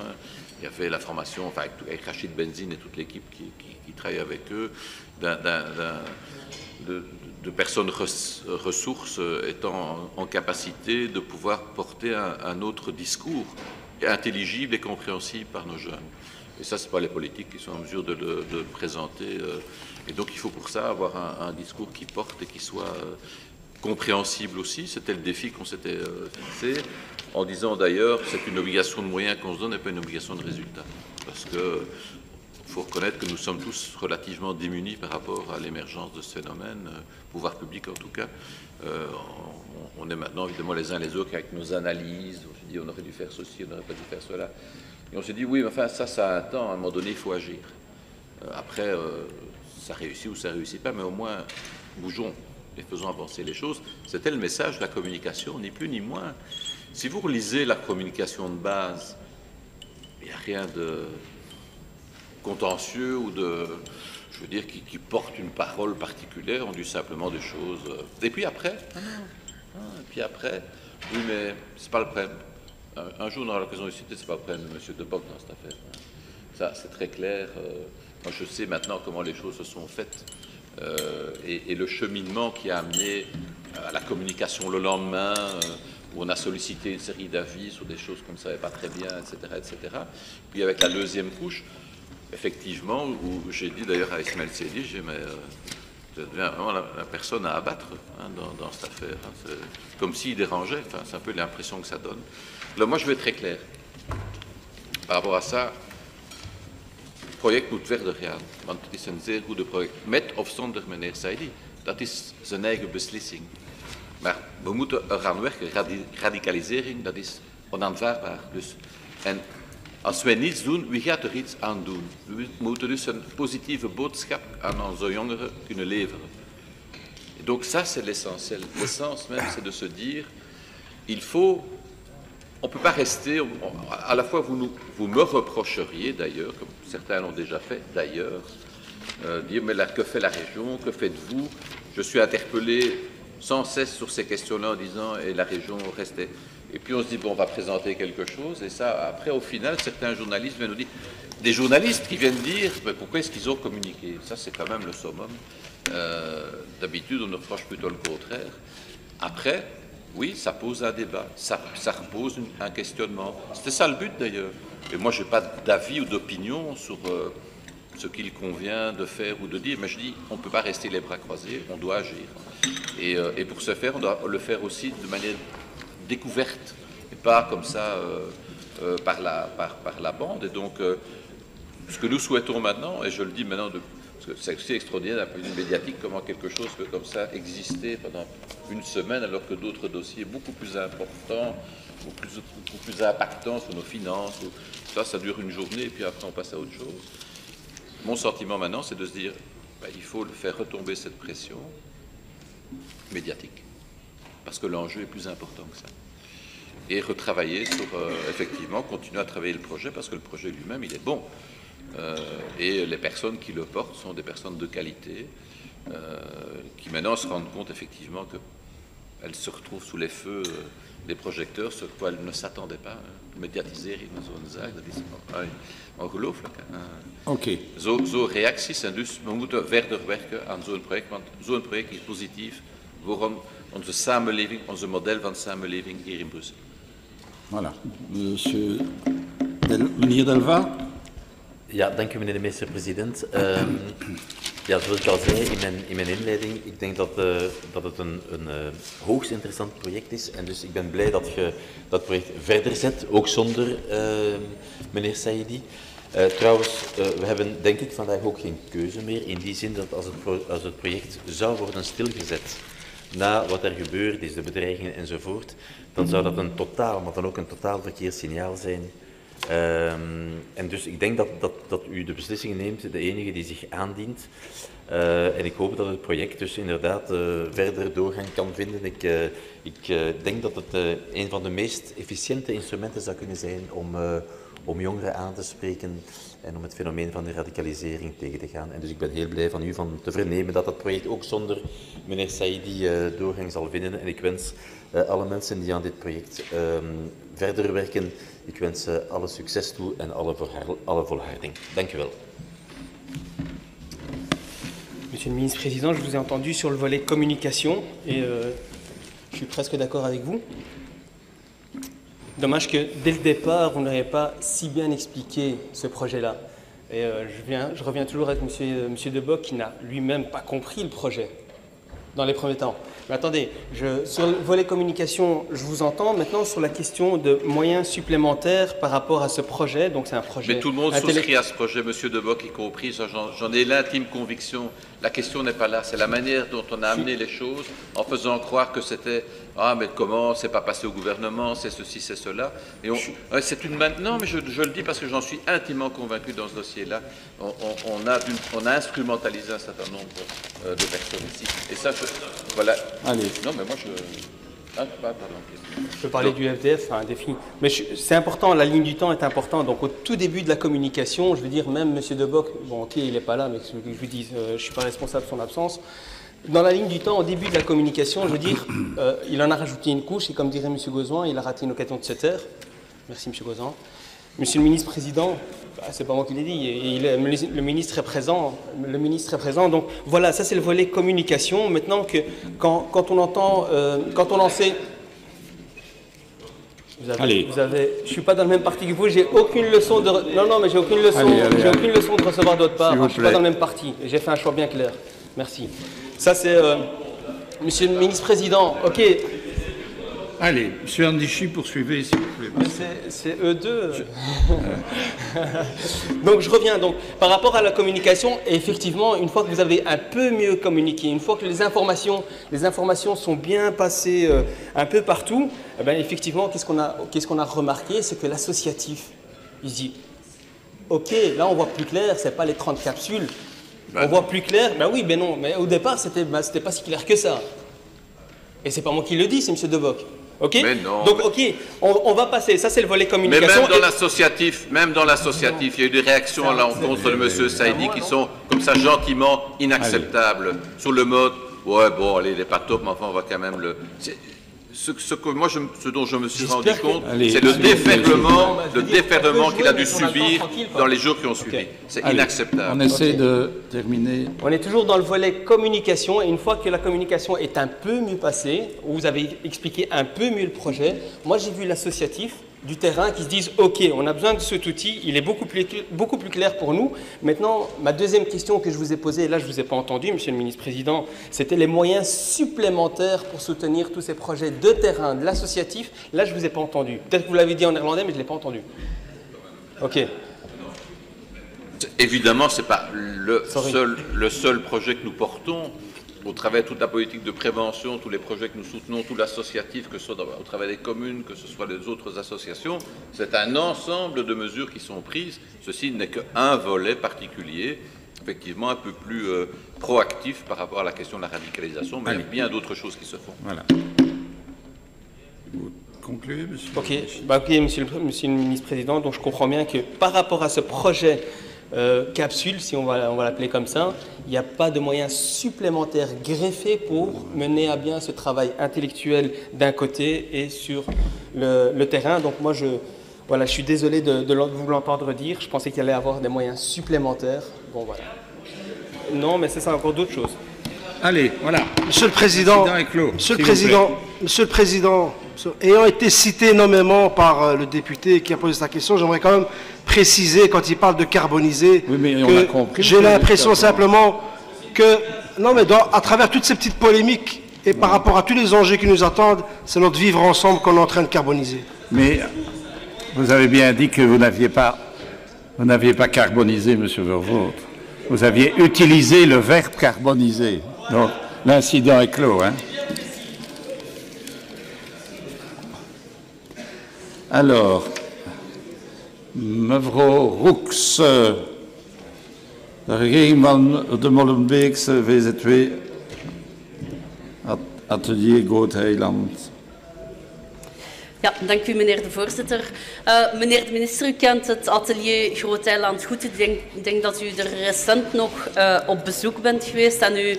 Il y avait la formation, avec Rachid Benzine et toute l'équipe qui travaille avec eux, de personnes ressources étant en capacité de pouvoir porter un autre discours intelligible et compréhensible par nos jeunes. Et ça, ce n'est pas les politiques qui sont en mesure de le présenter. Et donc, il faut pour ça avoir un discours qui porte et qui soit compréhensible aussi. C'était le défi qu'on s'était fixé, en disant d'ailleurs c'est une obligation de moyens qu'on se donne et pas une obligation de résultat. Parce que faut reconnaître que nous sommes tous relativement démunis par rapport à l'émergence de ce phénomène, pouvoir public en tout cas. On est maintenant évidemment les uns les autres avec nos analyses. On se dit on aurait dû faire ceci, on n'aurait pas dû faire cela. Et on se dit oui, mais enfin ça a un temps, à un moment donné il faut agir. Après, ça réussit ou ça réussit pas, mais au moins bougeons et faisons avancer les choses. C'était le message de la communication, ni plus ni moins. Si vous relisez la communication de base, il n'y a rien de contentieux ou je veux dire, qui porte une parole particulière. On dit simplement des choses. Et puis après, oui, mais c'est pas le problème. Un jour, on aura l'occasion de citer, c'est pas le problème de M. Debock dans cette affaire. Ça, c'est très clair. Moi, je sais maintenant comment les choses se sont faites. Et le cheminement qui a amené à la communication le lendemain, où on a sollicité une série d'avis sur des choses qu'on ne savait pas très bien, etc., etc. Puis avec la deuxième couche, effectivement, où j'ai dit d'ailleurs à Ismaël Seydi, j'ai dit, mais ça devient vraiment la personne à abattre dans cette affaire. C'est comme s'il dérangeait, c'est un peu l'impression que ça donne. Alors moi, je vais être très clair. Par rapport à ça, project moet verder gaan, want het is een zeer goede project. Met of zonder meneer Saïdi, dat is zijn eigen beslissing. Maar we moeten eraan werken. Radicalisering, dat is onaanvaardbaar. En Als wij niets doen, wie gaat er iets aan doen? We moeten dus een positieve boodschap aan onze jongeren kunnen leveren. Donc ça, c'est l'essentiel. L'essence même, c'est de se dire, il faut, on ne peut pas rester, à la fois vous me reprocheriez d'ailleurs, comme certains l'ont déjà fait d'ailleurs, dire mais là, que fait la région, que faites-vous? Je suis interpellé sans cesse sur ces questions-là en disant et la région restait. Et puis on se dit bon, on va présenter quelque chose et ça après au final certains journalistes viennent nous dire, des journalistes qui viennent dire mais pourquoi est-ce qu'ils ont communiqué? Ça c'est quand même le summum. D'habitude on reproche plutôt le contraire. Après oui, ça pose un débat, ça repose un questionnement. C'était ça le but d'ailleurs. Et moi je n'ai pas d'avis ou d'opinion sur ce qu'il convient de faire ou de dire, mais je dis on ne peut pas rester les bras croisés, on doit agir. Et pour ce faire, on doit le faire aussi de manière découverte et pas comme ça par la bande. Et donc ce que nous souhaitons maintenant, et je le dis maintenant parce que c'est aussi extraordinaire d'un point de vue médiatique comment quelque chose peut comme ça exister pendant une semaine alors que d'autres dossiers beaucoup plus importants, beaucoup plus impactants sur nos finances, ça dure une journée et puis après on passe à autre chose. Mon sentiment maintenant c'est de se dire il faut faire retomber cette pression médiatique parce que l'enjeu est plus important que ça. Et retravailler sur, effectivement, continuer à travailler le projet parce que le projet lui-même, il est bon. Et les personnes qui le portent sont des personnes de qualité qui maintenant se rendent compte effectivement qu'elles se retrouvent sous les feux des projecteurs, ce quoi elles ne s'attendaient pas. Mediatisering en zo'n zaak, dat is ongelooflijk. Oké. Zo reacties en dus we moeten verder werken aan zo'n project, want zo'n project is positief voor onze samenleving, onze model van samenleving hier in Brussel. Voilà. Meneer Delva? Ja, dank u meneer de minister-president. Ja, zoals ik al zei in mijn inleiding, ik denk dat het een hoogst interessant project is. En dus ik ben blij dat je dat project verder zet, ook zonder meneer Saïdi. Trouwens, we hebben denk ik vandaag ook geen keuze meer, in die zin dat als het project zou worden stilgezet na wat er gebeurd is, de bedreigingen enzovoort, dan zou dat maar dan ook een totaal verkeerd signaal zijn. En dus ik denk dat u de beslissing neemt, de enige die zich aandient. En ik hoop dat het project dus inderdaad verder doorgang kan vinden. Ik denk dat het een van de meest efficiënte instrumenten zou kunnen zijn om jongeren aan te spreken en om het fenomeen van de radicalisering tegen te gaan. En dus ik ben heel blij van u van te vernemen dat dat project ook zonder meneer Saïdi doorgang zal vinden. En ik wens alle mensen die aan dit project verder werken, ik wens alle succes toe en alle volharding. Dank u wel. Monsieur le ministre-président, je vous ai entendu sur le volet communication et je suis presque d'accord avec vous. Dommage que dès le départ, vous n'avez pas si bien expliqué ce projet-là. Et je reviens toujours avec monsieur Debock qui n'a lui-même pas compris le projet dans les premiers temps. Mais attendez, sur le volet communication, je vous entends. Maintenant, sur la question de moyens supplémentaires par rapport à ce projet, donc c'est un projet... Mais tout le monde souscrit à ce projet, monsieur Debock y compris, j'en ai l'intime conviction. La question n'est pas là, c'est la manière dont on a amené les choses en faisant croire que c'était « Ah, mais comment, c'est pas passé au gouvernement, c'est ceci, c'est cela ». C'est une maintenant, mais je le dis parce que j'en suis intimement convaincu dans ce dossier-là. On a instrumentalisé un certain nombre de personnes ici. Et ça, voilà. Allez. Non, mais moi, pardon. Je peux parler du FDF, un défi. Mais c'est important, la ligne du temps est importante. Donc au tout début de la communication, je veux dire, même M. Debock, bon ok, il n'est pas là, mais je vous dis, je ne suis pas responsable de son absence. Dans la ligne du temps, au début de la communication, je veux dire, il en a rajouté une couche, et comme dirait M. Gauzoin, il a raté une occasion de se taire. Merci M. Gauzoin. Monsieur le ministre-président, c'est pas moi qui l'ai dit, le ministre est présent. Donc voilà, ça c'est le volet communication. Maintenant que quand on entend, quand on en sait, je suis pas dans le même parti que vous. J'ai aucune leçon de j'ai aucune leçon de recevoir d'autre part. Je suis pas dans le même parti. J'ai fait un choix bien clair. Merci. Ça c'est Monsieur le ministre-président. Ok. Allez, M. Andichy, poursuivez, s'il vous plaît. C'est eux deux. Donc, je reviens. Donc, par rapport à la communication, effectivement, une fois que vous avez un peu mieux communiqué, une fois que les informations sont bien passées un peu partout, eh bien, effectivement, qu'est-ce qu'on a remarqué, c'est que l'associatif, Il se dit, ok, là on voit plus clair, c'est pas les 30 capsules. On voit plus clair, ben oui, ben non. Mais au départ, c'était pas si clair que ça. Et c'est pas moi qui le dis, c'est M. Debock. Ok. Mais non. Donc, ok, on va passer. Ça, c'est le volet communication. Mais même dans l'associatif, il y a eu des réactions à l'encontre de M. Saïdi qui sont, comme ça, gentiment inacceptables. Sur le mode, ouais, bon, allez, il n'est pas top, mais enfin, on va quand même le... Ce dont je me suis rendu compte, c'est le déferlement qu'il a dû subir dans les jours qui ont suivi. C'est inacceptable. On essaie de terminer. On est toujours dans le volet communication, et une fois que la communication est un peu mieux passée, où vous avez expliqué un peu mieux le projet, moi j'ai vu l'associatif du terrain qui se disent « Ok, on a besoin de cet outil, il est beaucoup plus clair pour nous. » Maintenant, ma deuxième question que je vous ai posée, et là je ne vous ai pas entendu, Monsieur le Ministre-Président, c'était les moyens supplémentaires pour soutenir tous ces projets de terrain, de l'associatif. Là, je ne vous ai pas entendu. Peut-être que vous l'avez dit en néerlandais, mais je ne l'ai pas entendu. Ok. Évidemment, ce n'est pas le seul projet que nous portons. Au travers de toute la politique de prévention, tous les projets que nous soutenons, tout l'associatif, que ce soit au travers des communes, que ce soit les autres associations, c'est un ensemble de mesures qui sont prises. Ceci n'est qu'un volet particulier, effectivement un peu plus proactif par rapport à la question de la radicalisation, mais il y a bien d'autres choses qui se font. Voilà. Vous concluez, monsieur? Ok, monsieur le Ministre-Président, donc je comprends bien que par rapport à ce projet capsule, si on va l'appeler comme ça, il n'y a pas de moyens supplémentaires greffés pour mener à bien ce travail intellectuel d'un côté et sur le terrain. Donc moi, je suis désolé de vous l'entendre dire. Je pensais qu'il allait y avoir des moyens supplémentaires. Bon, voilà. Non, mais c'est ça, encore d'autres choses. Allez, voilà. Monsieur le Président, Monsieur le Président, ayant été cité nommément par le député qui a posé sa question, j'aimerais quand même préciser, quand il parle de carboniser, que j'ai l'impression simplement que, non mais à travers toutes ces petites polémiques et par rapport à tous les enjeux qui nous attendent, c'est notre vivre ensemble qu'on est en train de carboniser. Mais vous avez bien dit que vous n'aviez pas carbonisé, Monsieur Vervoort. Vous aviez utilisé le verbe carboniser. Donc, l'incident est clos, hein. Alors, mevrouw Roeks, de regering van de Molenbeekse VZW, atelier Groot-Eiland. Ja, dank u meneer de voorzitter. Meneer de minister, u kent het atelier Groot-Eiland goed. Ik denk dat u er recent nog op bezoek bent geweest en u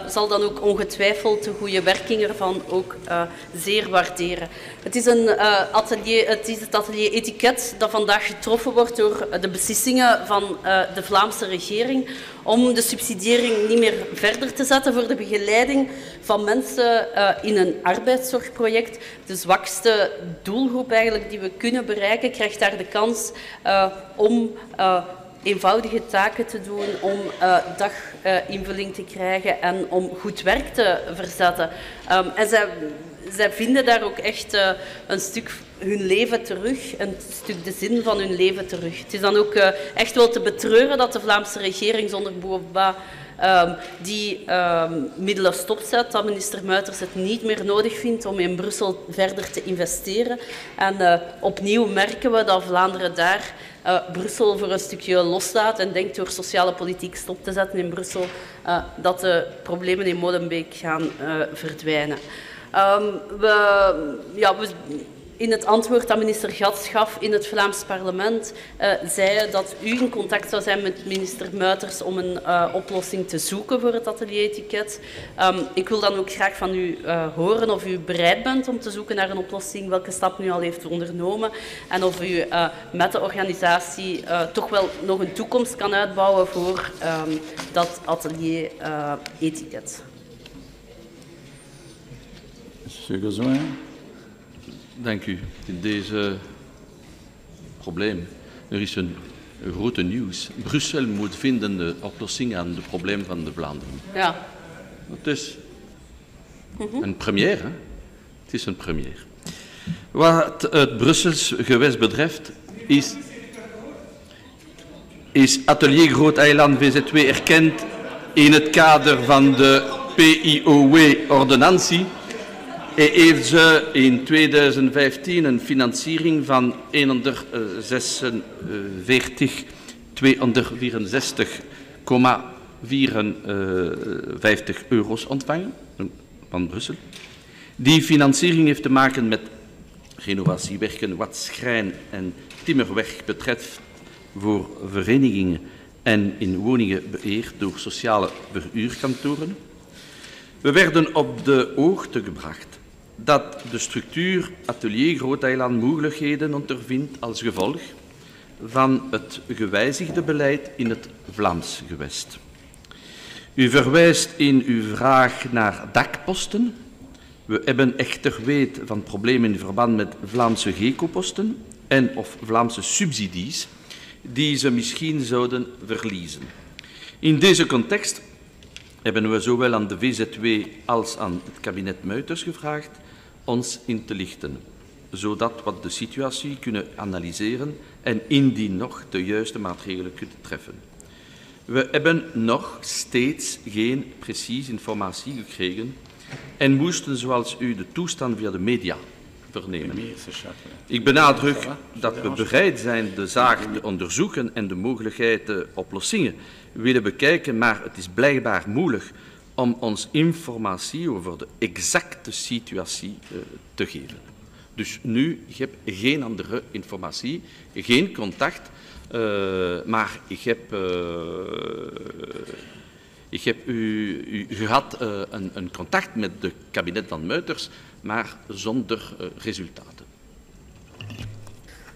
zal dan ook ongetwijfeld de goede werking ervan ook zeer waarderen. Het is het atelier Etiket dat vandaag getroffen wordt door de beslissingen van de Vlaamse regering om de subsidiëring niet meer verder te zetten voor de begeleiding van mensen in een arbeidszorgproject. De zwakste doelgroep eigenlijk die we kunnen bereiken, krijgt daar de kans om eenvoudige taken te doen, om daginvulling te krijgen en om goed werk te verzetten. En zij vinden daar ook echt een stuk hun leven terug, een stuk de zin van hun leven terug. Het is dan ook echt wel te betreuren dat de Vlaamse regering zonder Bouba die middelen stopzet, dat minister Muiters het niet meer nodig vindt om in Brussel verder te investeren. En opnieuw merken we dat Vlaanderen daar Brussel voor een stukje loslaat en denkt door sociale politiek stop te zetten in Brussel dat de problemen in Molenbeek gaan verdwijnen. In het antwoord dat minister Gats gaf in het Vlaams parlement zei dat u in contact zou zijn met minister Muiters om een oplossing te zoeken voor het atelier-etiket. Ik wil dan ook graag van u horen of u bereid bent om te zoeken naar een oplossing, welke stap u al heeft ondernomen en of u met de organisatie toch wel nog een toekomst kan uitbouwen voor dat atelier-etiket. Monsieur Gozouin. Dank u. In deze probleem, er is een grote nieuws. Brussel moet vinden de oplossing aan het probleem van de Vlaanderen. Ja. Het is een première. Hè? Het is een première. Wat het Brussels gewest betreft is Atelier Groot-Eiland VZW erkend in het kader van de PIOW-ordonnantie heeft ze in 2015 een financiering van 146,54 euro's ontvangen van Brussel. Die financiering heeft te maken met renovatiewerken wat schrijn- en timmerwerk betreft voor verenigingen en in woningen beheerd door sociale verhuurkantoren. We werden op de hoogte gebracht dat de structuur Atelier Groot-Eiland mogelijkheden ondervindt als gevolg van het gewijzigde beleid in het Vlaams gewest. U verwijst in uw vraag naar dakposten. We hebben echter weet van problemen in verband met Vlaamse GECO-posten en of Vlaamse subsidies die ze misschien zouden verliezen. In deze context hebben we zowel aan de VZW als aan het kabinet Muiters gevraagd ons in te lichten, zodat we de situatie kunnen analyseren en indien nog de juiste maatregelen kunnen treffen. We hebben nog steeds geen precieze informatie gekregen en moesten, zoals u, de toestand via de media vernemen. Ik benadruk dat we bereid zijn de zaak te onderzoeken en de mogelijkheid de oplossingen willen bekijken, maar het is blijkbaar moeilijk om ons informatie over de exacte situatie te geven. Dus nu, ik heb geen andere informatie, geen contact, maar ik heb u gehad een contact met het kabinet van Muiters, maar zonder resultaten.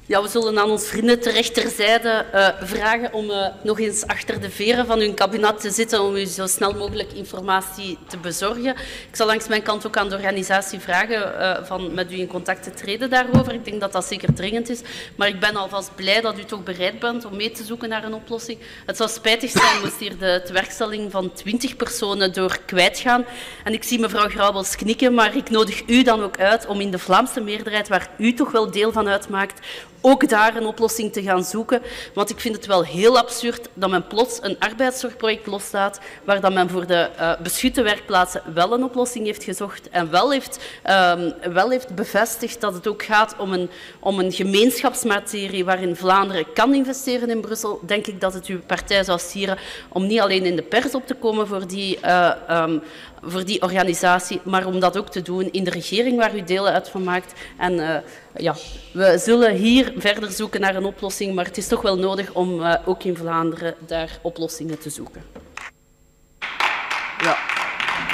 Ja, we zullen aan ons vrienden ter rechterzijde vragen om nog eens achter de veren van hun kabinet te zitten om u zo snel mogelijk informatie te bezorgen. Ik zal langs mijn kant ook aan de organisatie vragen van met u in contact te treden daarover. Ik denk dat dat zeker dringend is. Maar ik ben alvast blij dat u toch bereid bent om mee te zoeken naar een oplossing. Het zou spijtig zijn moest hier de tewerkstelling van 20 personen door kwijtgaan. En ik zie mevrouw Graubels knikken, maar ik nodig u dan ook uit om in de Vlaamse meerderheid, waar u toch wel deel van uitmaakt, ook daar een oplossing te gaan zoeken. Want ik vind het wel heel absurd dat men plots een arbeidszorgproject loslaat waar dat men voor de beschutte werkplaatsen wel een oplossing heeft gezocht en wel heeft bevestigd dat het ook gaat om een gemeenschapsmaterie waarin Vlaanderen kan investeren in Brussel. Denk ik dat het uw partij zou sieren om niet alleen in de pers op te komen voor die organisatie, maar om dat ook te doen in de regering waar u deel uit van maakt. En ja, we zullen hier verder zoeken naar een oplossing, maar het is toch wel nodig om ook in Vlaanderen daar oplossingen te zoeken. Ja,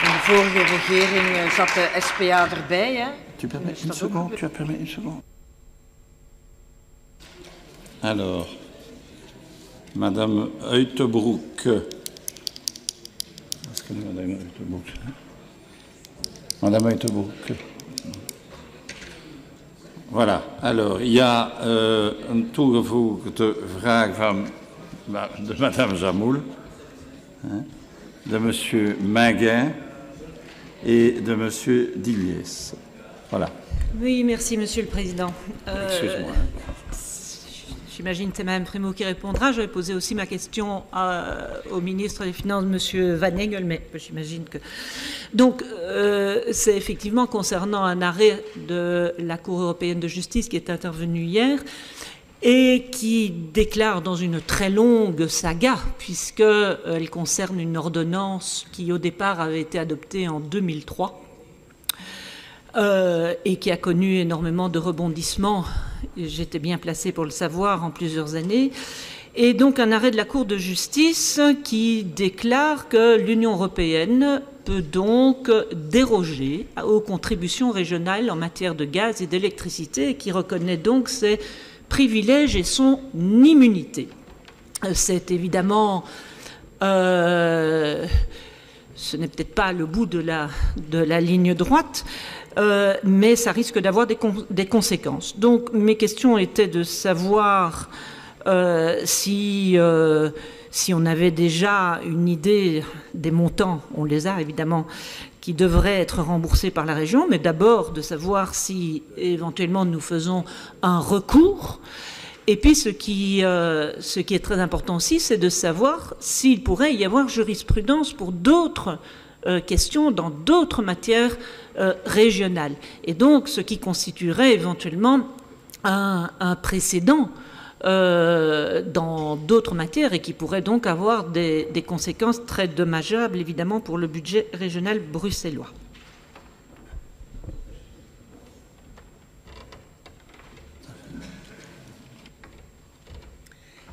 in de vorige regering zat de SPA erbij, hè? Tu permets une seconde, tu as permis une seconde. Alors, Madame Uitenbroek. Madame Uitenbroek. Madame Uitenbroek. Voilà. Alors, il y a een toegevoegde vraag van de Madame Zamoul, de Monsieur Maguin et de Monsieur Dilliès. Voilà. Oui, merci Monsieur le Président. Excuse-moi. J'imagine que c'est Mme Primo qui répondra. Je vais poser aussi ma question au ministre des Finances, M. Van Engel, mais j'imagine que... Donc, c'est effectivement concernant un arrêt de la Cour européenne de justice qui est intervenu hier et qui déclare dans une très longue saga, puisqu'elle concerne une ordonnance qui, au départ, avait été adoptée en 2003, et qui a connu énormément de rebondissements, j'étais bien placée pour le savoir, en plusieurs années, et donc un arrêt de la Cour de justice qui déclare que l'Union européenne peut donc déroger aux contributions régionales en matière de gaz et d'électricité, et qui reconnaît donc ses privilèges et son immunité. C'est évidemment... ce n'est peut-être pas le bout de la ligne droite, mais ça risque d'avoir des conséquences. Donc mes questions étaient de savoir si on avait déjà une idée des montants, on les a évidemment, qui devraient être remboursés par la région, mais d'abord de savoir si éventuellement nous faisons un recours. Et puis ce qui est très important aussi, c'est de savoir s'il pourrait y avoir jurisprudence pour d'autres questions dans d'autres matières régionales. Et donc, ce qui constituerait éventuellement un précédent dans d'autres matières et qui pourrait donc avoir des conséquences très dommageables, évidemment, pour le budget régional bruxellois.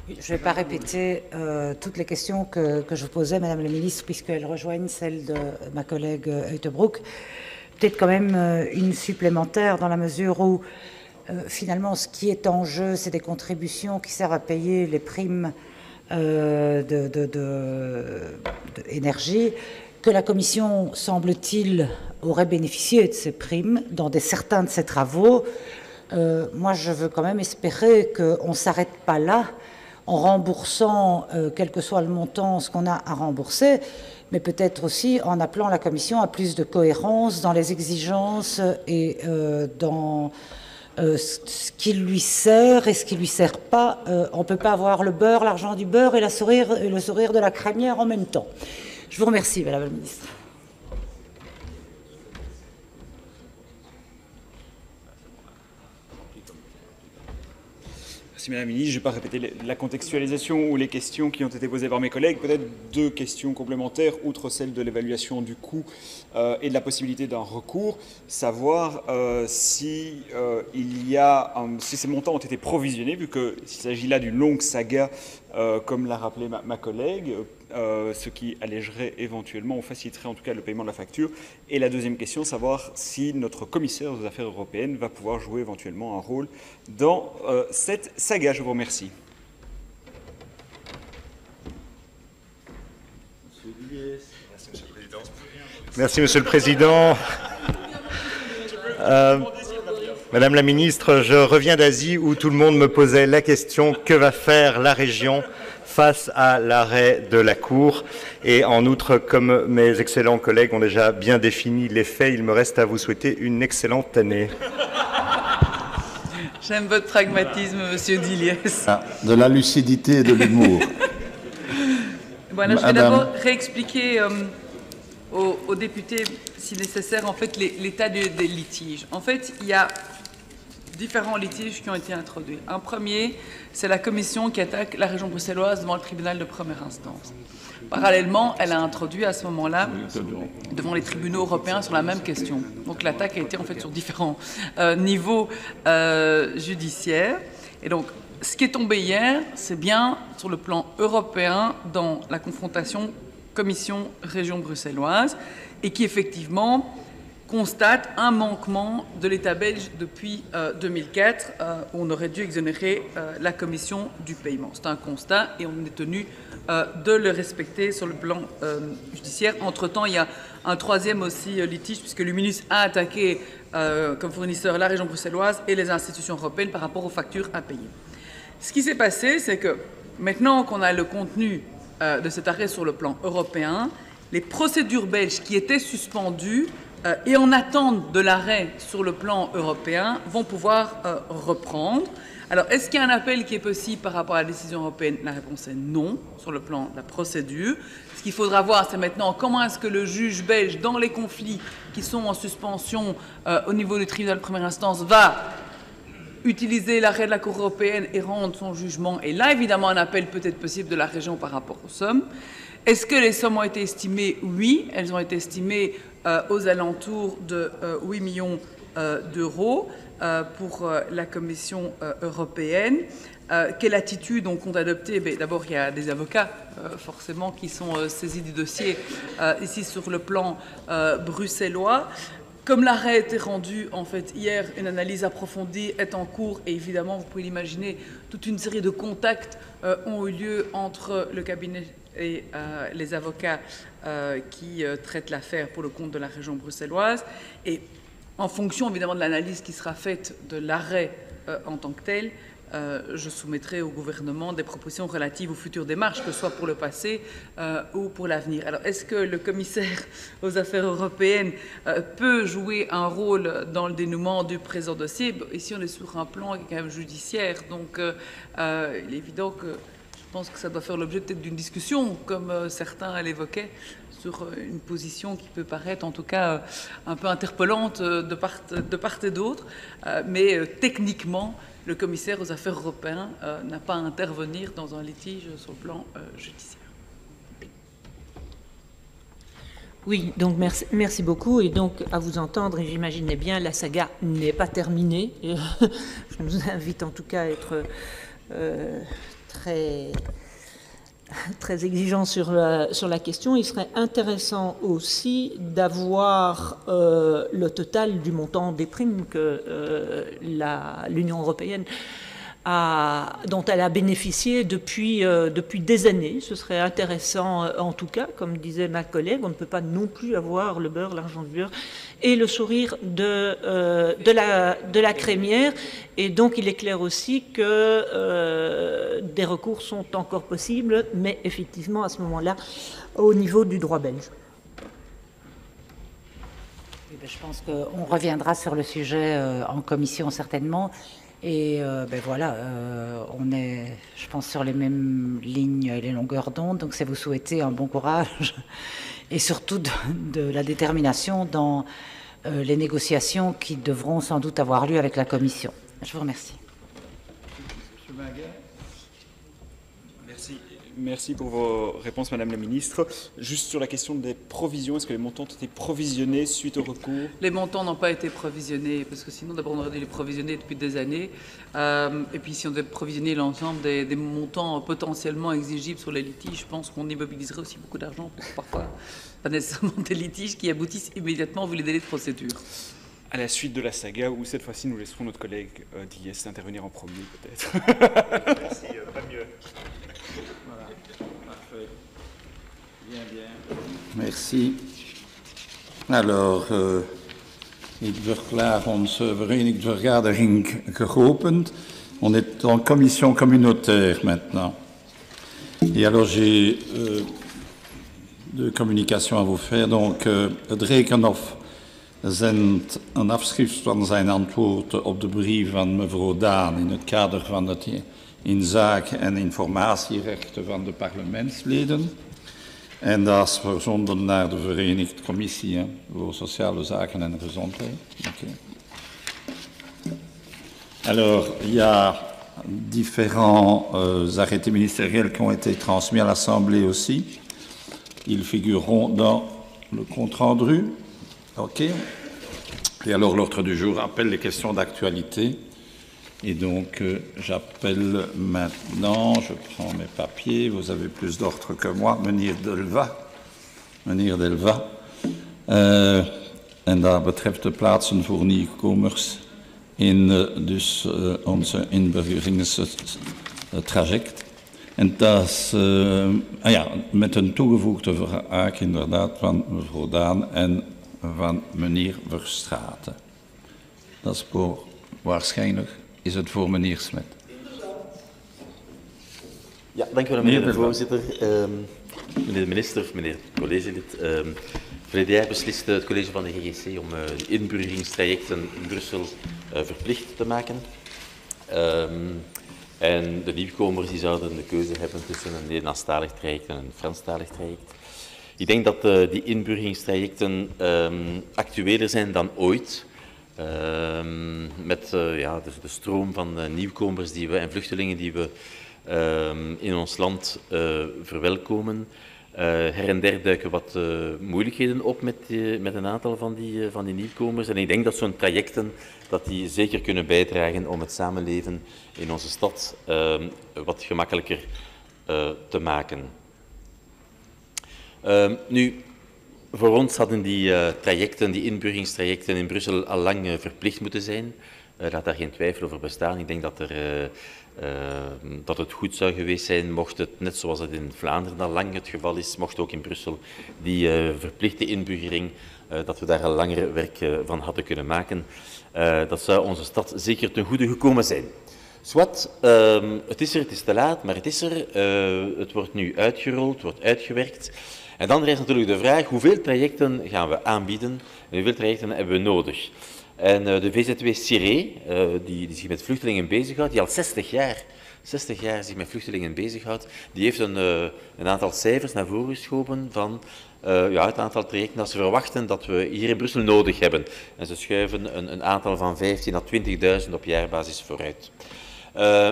Je ne vais pas répéter toutes les questions que je vous posais, Madame la Ministre, puisqu'elles rejoignent celles de ma collègue Uijtenbroek. Peut-être quand même une supplémentaire dans la mesure où finalement ce qui est en jeu, c'est des contributions qui servent à payer les primes d'énergie, que la Commission, semble-t-il, aurait bénéficié de ces primes dans certains de ses travaux. Moi, je veux quand même espérer qu'on ne s'arrête pas là, en remboursant, quel que soit le montant, ce qu'on a à rembourser, mais peut-être aussi en appelant la Commission à plus de cohérence dans les exigences et dans ce qui lui sert et ce qui ne lui sert pas. On ne peut pas avoir le beurre, l'argent du beurre et le sourire de la crémière en même temps. Je vous remercie, Madame la Ministre. Merci Madame la Ministre. Je ne vais pas répéter la contextualisation ou les questions qui ont été posées par mes collègues. Peut-être deux questions complémentaires, outre celle de l'évaluation du coût et de la possibilité d'un recours. Savoir si ces montants ont été provisionnés, vu qu'il s'agit là d'une longue saga, comme l'a rappelé ma collègue, ce qui allégerait éventuellement ou faciliterait en tout cas le paiement de la facture. Et la deuxième question, savoir si notre commissaire aux affaires européennes va pouvoir jouer éventuellement un rôle dans cette saga. Je vous remercie. Merci Monsieur le Président. Madame la Ministre, je reviens d'Asie où tout le monde me posait la question que va faire la région face à l'arrêt de la Cour. Et en outre, comme mes excellents collègues ont déjà bien défini les faits, il me reste à vous souhaiter une excellente année. J'aime votre pragmatisme, Monsieur Diliès. De la lucidité et de l'humour. Voilà, je vais d'abord réexpliquer aux députés, si nécessaire, en fait, l'état des litiges. En fait, il y a différents litiges qui ont été introduits. Un premier, c'est la commission qui attaque la région bruxelloise devant le tribunal de première instance. Parallèlement, elle a introduit à ce moment-là, devant les tribunaux européens, sur la même question. Donc l'attaque a été en fait sur différents niveaux judiciaires. Et donc, ce qui est tombé hier, c'est bien sur le plan européen dans la confrontation commission-région bruxelloise et qui effectivement constate un manquement de l'État belge depuis 2004 où on aurait dû exonérer la commission du paiement. C'est un constat et on est tenu de le respecter sur le plan judiciaire. Entre-temps, il y a un troisième aussi litige puisque l'UMINUS a attaqué comme fournisseur la région bruxelloise et les institutions européennes par rapport aux factures à payer. Ce qui s'est passé, c'est que maintenant qu'on a le contenu de cet arrêt sur le plan européen, les procédures belges qui étaient suspendues et en attente de l'arrêt sur le plan européen vont pouvoir reprendre. Alors, est-ce qu'il y a un appel qui est possible par rapport à la décision européenne? La réponse est non, sur le plan de la procédure. Ce qu'il faudra voir, c'est maintenant comment est-ce que le juge belge, dans les conflits qui sont en suspension au niveau du tribunal de première instance, va utiliser l'arrêt de la Cour européenne et rendre son jugement. Et là, évidemment, un appel peut être possible de la région par rapport aux sommes. Est-ce que les sommes ont été estimées? Oui, elles ont été estimées aux alentours de 8 millions d'euros pour la Commission européenne. Quelle attitude on compte adopter? D'abord, il y a des avocats, forcément, qui sont saisis du dossier ici sur le plan bruxellois. Comme l'arrêt a été rendu en fait hier, une analyse approfondie est en cours et évidemment, vous pouvez l'imaginer, toute une série de contacts ont eu lieu entre le cabinet et les avocats qui traitent l'affaire pour le compte de la région bruxelloise. Et en fonction évidemment de l'analyse qui sera faite de l'arrêt en tant que tel, je soumettrai au gouvernement des propositions relatives aux futures démarches, que ce soit pour le passé ou pour l'avenir. Alors, est-ce que le commissaire aux affaires européennes peut jouer un rôle dans le dénouement du présent dossier? Ici, on est sur un plan quand même judiciaire, donc il est évident que pense que ça doit faire l'objet peut-être d'une discussion, comme certains l'évoquaient, sur une position qui peut paraître en tout cas un peu interpellante de part et d'autre. Mais techniquement, le commissaire aux affaires européennes n'a pas à intervenir dans un litige sur le plan judiciaire. Oui, donc merci beaucoup. Et donc, à vous entendre, et j'imaginais bien, la saga n'est pas terminée. Je nous invite en tout cas à être très exigeant sur la question. Il serait intéressant aussi d'avoir le total du montant des primes que l'Union européenne dont elle a bénéficié depuis des années. Ce serait intéressant en tout cas, comme disait ma collègue, on ne peut pas non plus avoir le beurre, l'argent du beurre et le sourire de la crémière. Et donc il est clair aussi que des recours sont encore possibles, mais effectivement à ce moment-là, au niveau du droit belge. Je pense qu'on reviendra sur le sujet en commission certainement. Et voilà, on est, je pense, sur les mêmes lignes et les longueurs d'onde. Donc, c'est vous souhaiter un bon courage et surtout de la détermination dans les négociations qui devront sans doute avoir lieu avec la Commission. Je vous remercie. Merci pour vos réponses, Madame la Ministre. Juste sur la question des provisions, est-ce que les montants ont été provisionnés suite au recours? Les montants n'ont pas été provisionnés, parce que sinon, d'abord, on aurait dû les provisionner depuis des années. Et puis, si on devait provisionner l'ensemble des montants potentiellement exigibles sur les litiges, je pense qu'on immobiliserait aussi beaucoup d'argent, parfois pas nécessairement des litiges qui aboutissent immédiatement vu les délais de procédure. À la suite de la saga, où cette fois-ci, nous laisserons notre collègue d'IS intervenir en premier, peut-être. Merci, pas mieux. Voilà, parfait. Bien. Merci. Alors, ik verklaar onze vergadering geopend. On est en commission communautaire maintenant. Et alors, j'ai deux communications à vous faire. Donc, het Rekenhof zendt een afschrift van zijn antwoord op de brief van mevrouw Daan in het kader van het inzake- en informatierechten van de parlementsleden. En dat is verzonden naar de Verenigde Commissie voor Sociale Zaken en Gezondheid. Okay. Alors, il y a différents arrêtés ministériels qui ont été transmis à l'Assemblée aussi. Ils figureront dans le compte-rendu. OK. Et alors, l'ordre du jour appelle les questions d'actualité. Et donc, j'appelle maintenant, je prends mes papiers, vous avez plus d'ordre que moi, meneer Delva. En dat betreft de plaatsen voor nieuwkomers in dus onze inburgeringstraject. En dat is met een toegevoegde vraag inderdaad van mevrouw Daan en van meneer Verstraeten. Dat is voor waarschijnlijk. Is het voor meneer Smet? Ja, dank u wel, meneer de voorzitter. Meneer de minister, of meneer collegelid. Verleden jaar besliste het college van de GGC om de inburgeringstrajecten in Brussel verplicht te maken. En de nieuwkomers die zouden de keuze hebben tussen een Nederlandstalig traject en een Franstalig traject. Ik denk dat die inburgeringstrajecten actueler zijn dan ooit. Met de stroom van nieuwkomers die we, en vluchtelingen die we in ons land verwelkomen. Her en der duiken wat moeilijkheden op met een aantal van die nieuwkomers. En ik denk dat zo'n trajecten dat die zeker kunnen bijdragen om het samenleven in onze stad wat gemakkelijker te maken. Nu, voor ons hadden die trajecten, die inburgeringstrajecten in Brussel al lang verplicht moeten zijn. Laat daar geen twijfel over bestaan. Ik denk dat het goed zou geweest zijn mocht het, net zoals het in Vlaanderen al lang het geval is, mocht ook in Brussel die verplichte inburgering, dat we daar al langer werk van hadden kunnen maken. Dat zou onze stad zeker ten goede gekomen zijn. Zwat, het is er, het is te laat, maar het is er. Het wordt nu uitgerold, wordt uitgewerkt. En dan is natuurlijk de vraag, hoeveel trajecten gaan we aanbieden en hoeveel trajecten hebben we nodig? En de VZW Ciré, die zich met vluchtelingen bezighoudt, die al 60 jaar 60 jaar zich met vluchtelingen bezighoudt, die heeft een aantal cijfers naar voren geschoven van het aantal trajecten dat ze verwachten dat we hier in Brussel nodig hebben. En ze schuiven een aantal van 15.000 à 20.000 op jaarbasis vooruit.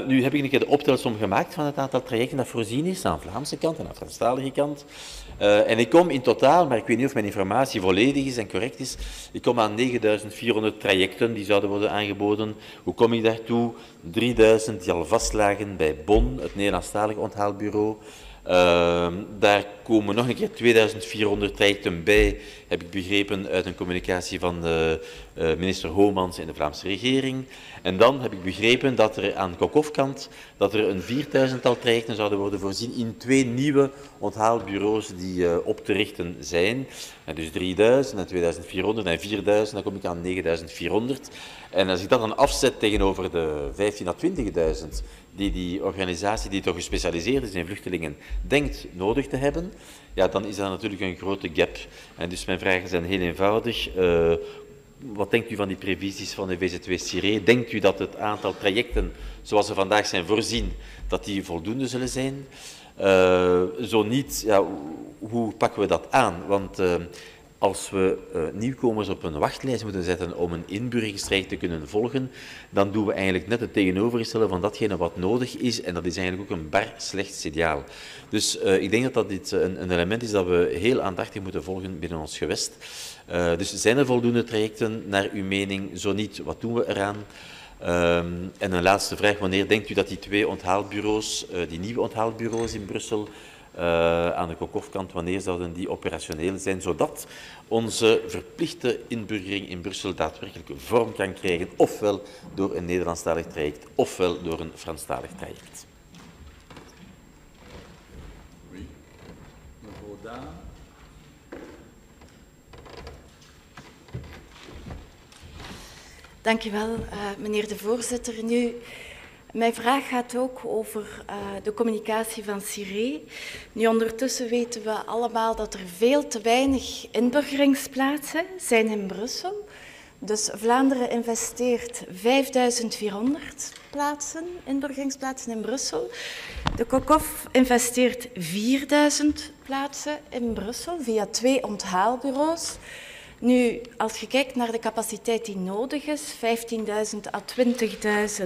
Nu heb ik een keer de optelsom gemaakt van het aantal trajecten dat voorzien is aan de Vlaamse kant en aan de Franstalige kant. En ik kom in totaal, maar ik weet niet of mijn informatie volledig is en correct is, ik kom aan 9.400 trajecten die zouden worden aangeboden. Hoe kom ik daartoe? 3.000 die al vastlagen bij BON, het Nederlandstalig Onthaalbureau. Daar komen nog een keer 2.400 trajecten bij, heb ik begrepen uit een communicatie van minister Homans in de Vlaamse regering. En dan heb ik begrepen dat er aan de Kokofkant dat er een 4.000-tal trajecten zouden worden voorzien in 2 nieuwe onthaalbureaus die op te richten zijn. En dus 3.000 en 2.400 en 4.000, dan kom ik aan 9.400. En als ik dat dan afzet tegenover de 15.000 à 20.000 die organisatie die toch gespecialiseerd is in vluchtelingen denkt nodig te hebben, ja, dan is dat natuurlijk een grote gap. En dus mijn vragen zijn heel eenvoudig. Wat denkt u van die previsies van de VZW-CIRE? Denkt u dat het aantal trajecten zoals ze vandaag zijn voorzien, dat die voldoende zullen zijn? Zo niet, ja, hoe pakken we dat aan? Want als we nieuwkomers op een wachtlijst moeten zetten om een inburgeringstraject te kunnen volgen, dan doen we eigenlijk net het tegenovergestelde van datgene wat nodig is. En dat is eigenlijk ook een bar slecht signaal. Dus ik denk dat dit een element is dat we heel aandachtig moeten volgen binnen ons gewest. Dus zijn er voldoende trajecten naar uw mening? Zo niet, wat doen we eraan? En een laatste vraag, wanneer denkt u dat die 2 onthaalbureaus, die nieuwe onthaalbureaus in Brussel, aan de Kokofkant, wanneer zouden die operationeel zijn, zodat onze verplichte inburgering in Brussel daadwerkelijk vorm kan krijgen, ofwel door een Nederlandstalig traject, ofwel door een Franstalig traject? Dank u wel, meneer de voorzitter. Nu, mijn vraag gaat ook over de communicatie van CIRE. Nu, ondertussen weten we allemaal dat er veel te weinig inburgeringsplaatsen zijn in Brussel. Dus Vlaanderen investeert 5.400 plaatsen, inburgeringsplaatsen in Brussel. De Kokof investeert 4.000 plaatsen in Brussel via 2 onthaalbureaus. Nu, als je kijkt naar de capaciteit die nodig is, 15.000 à 20.000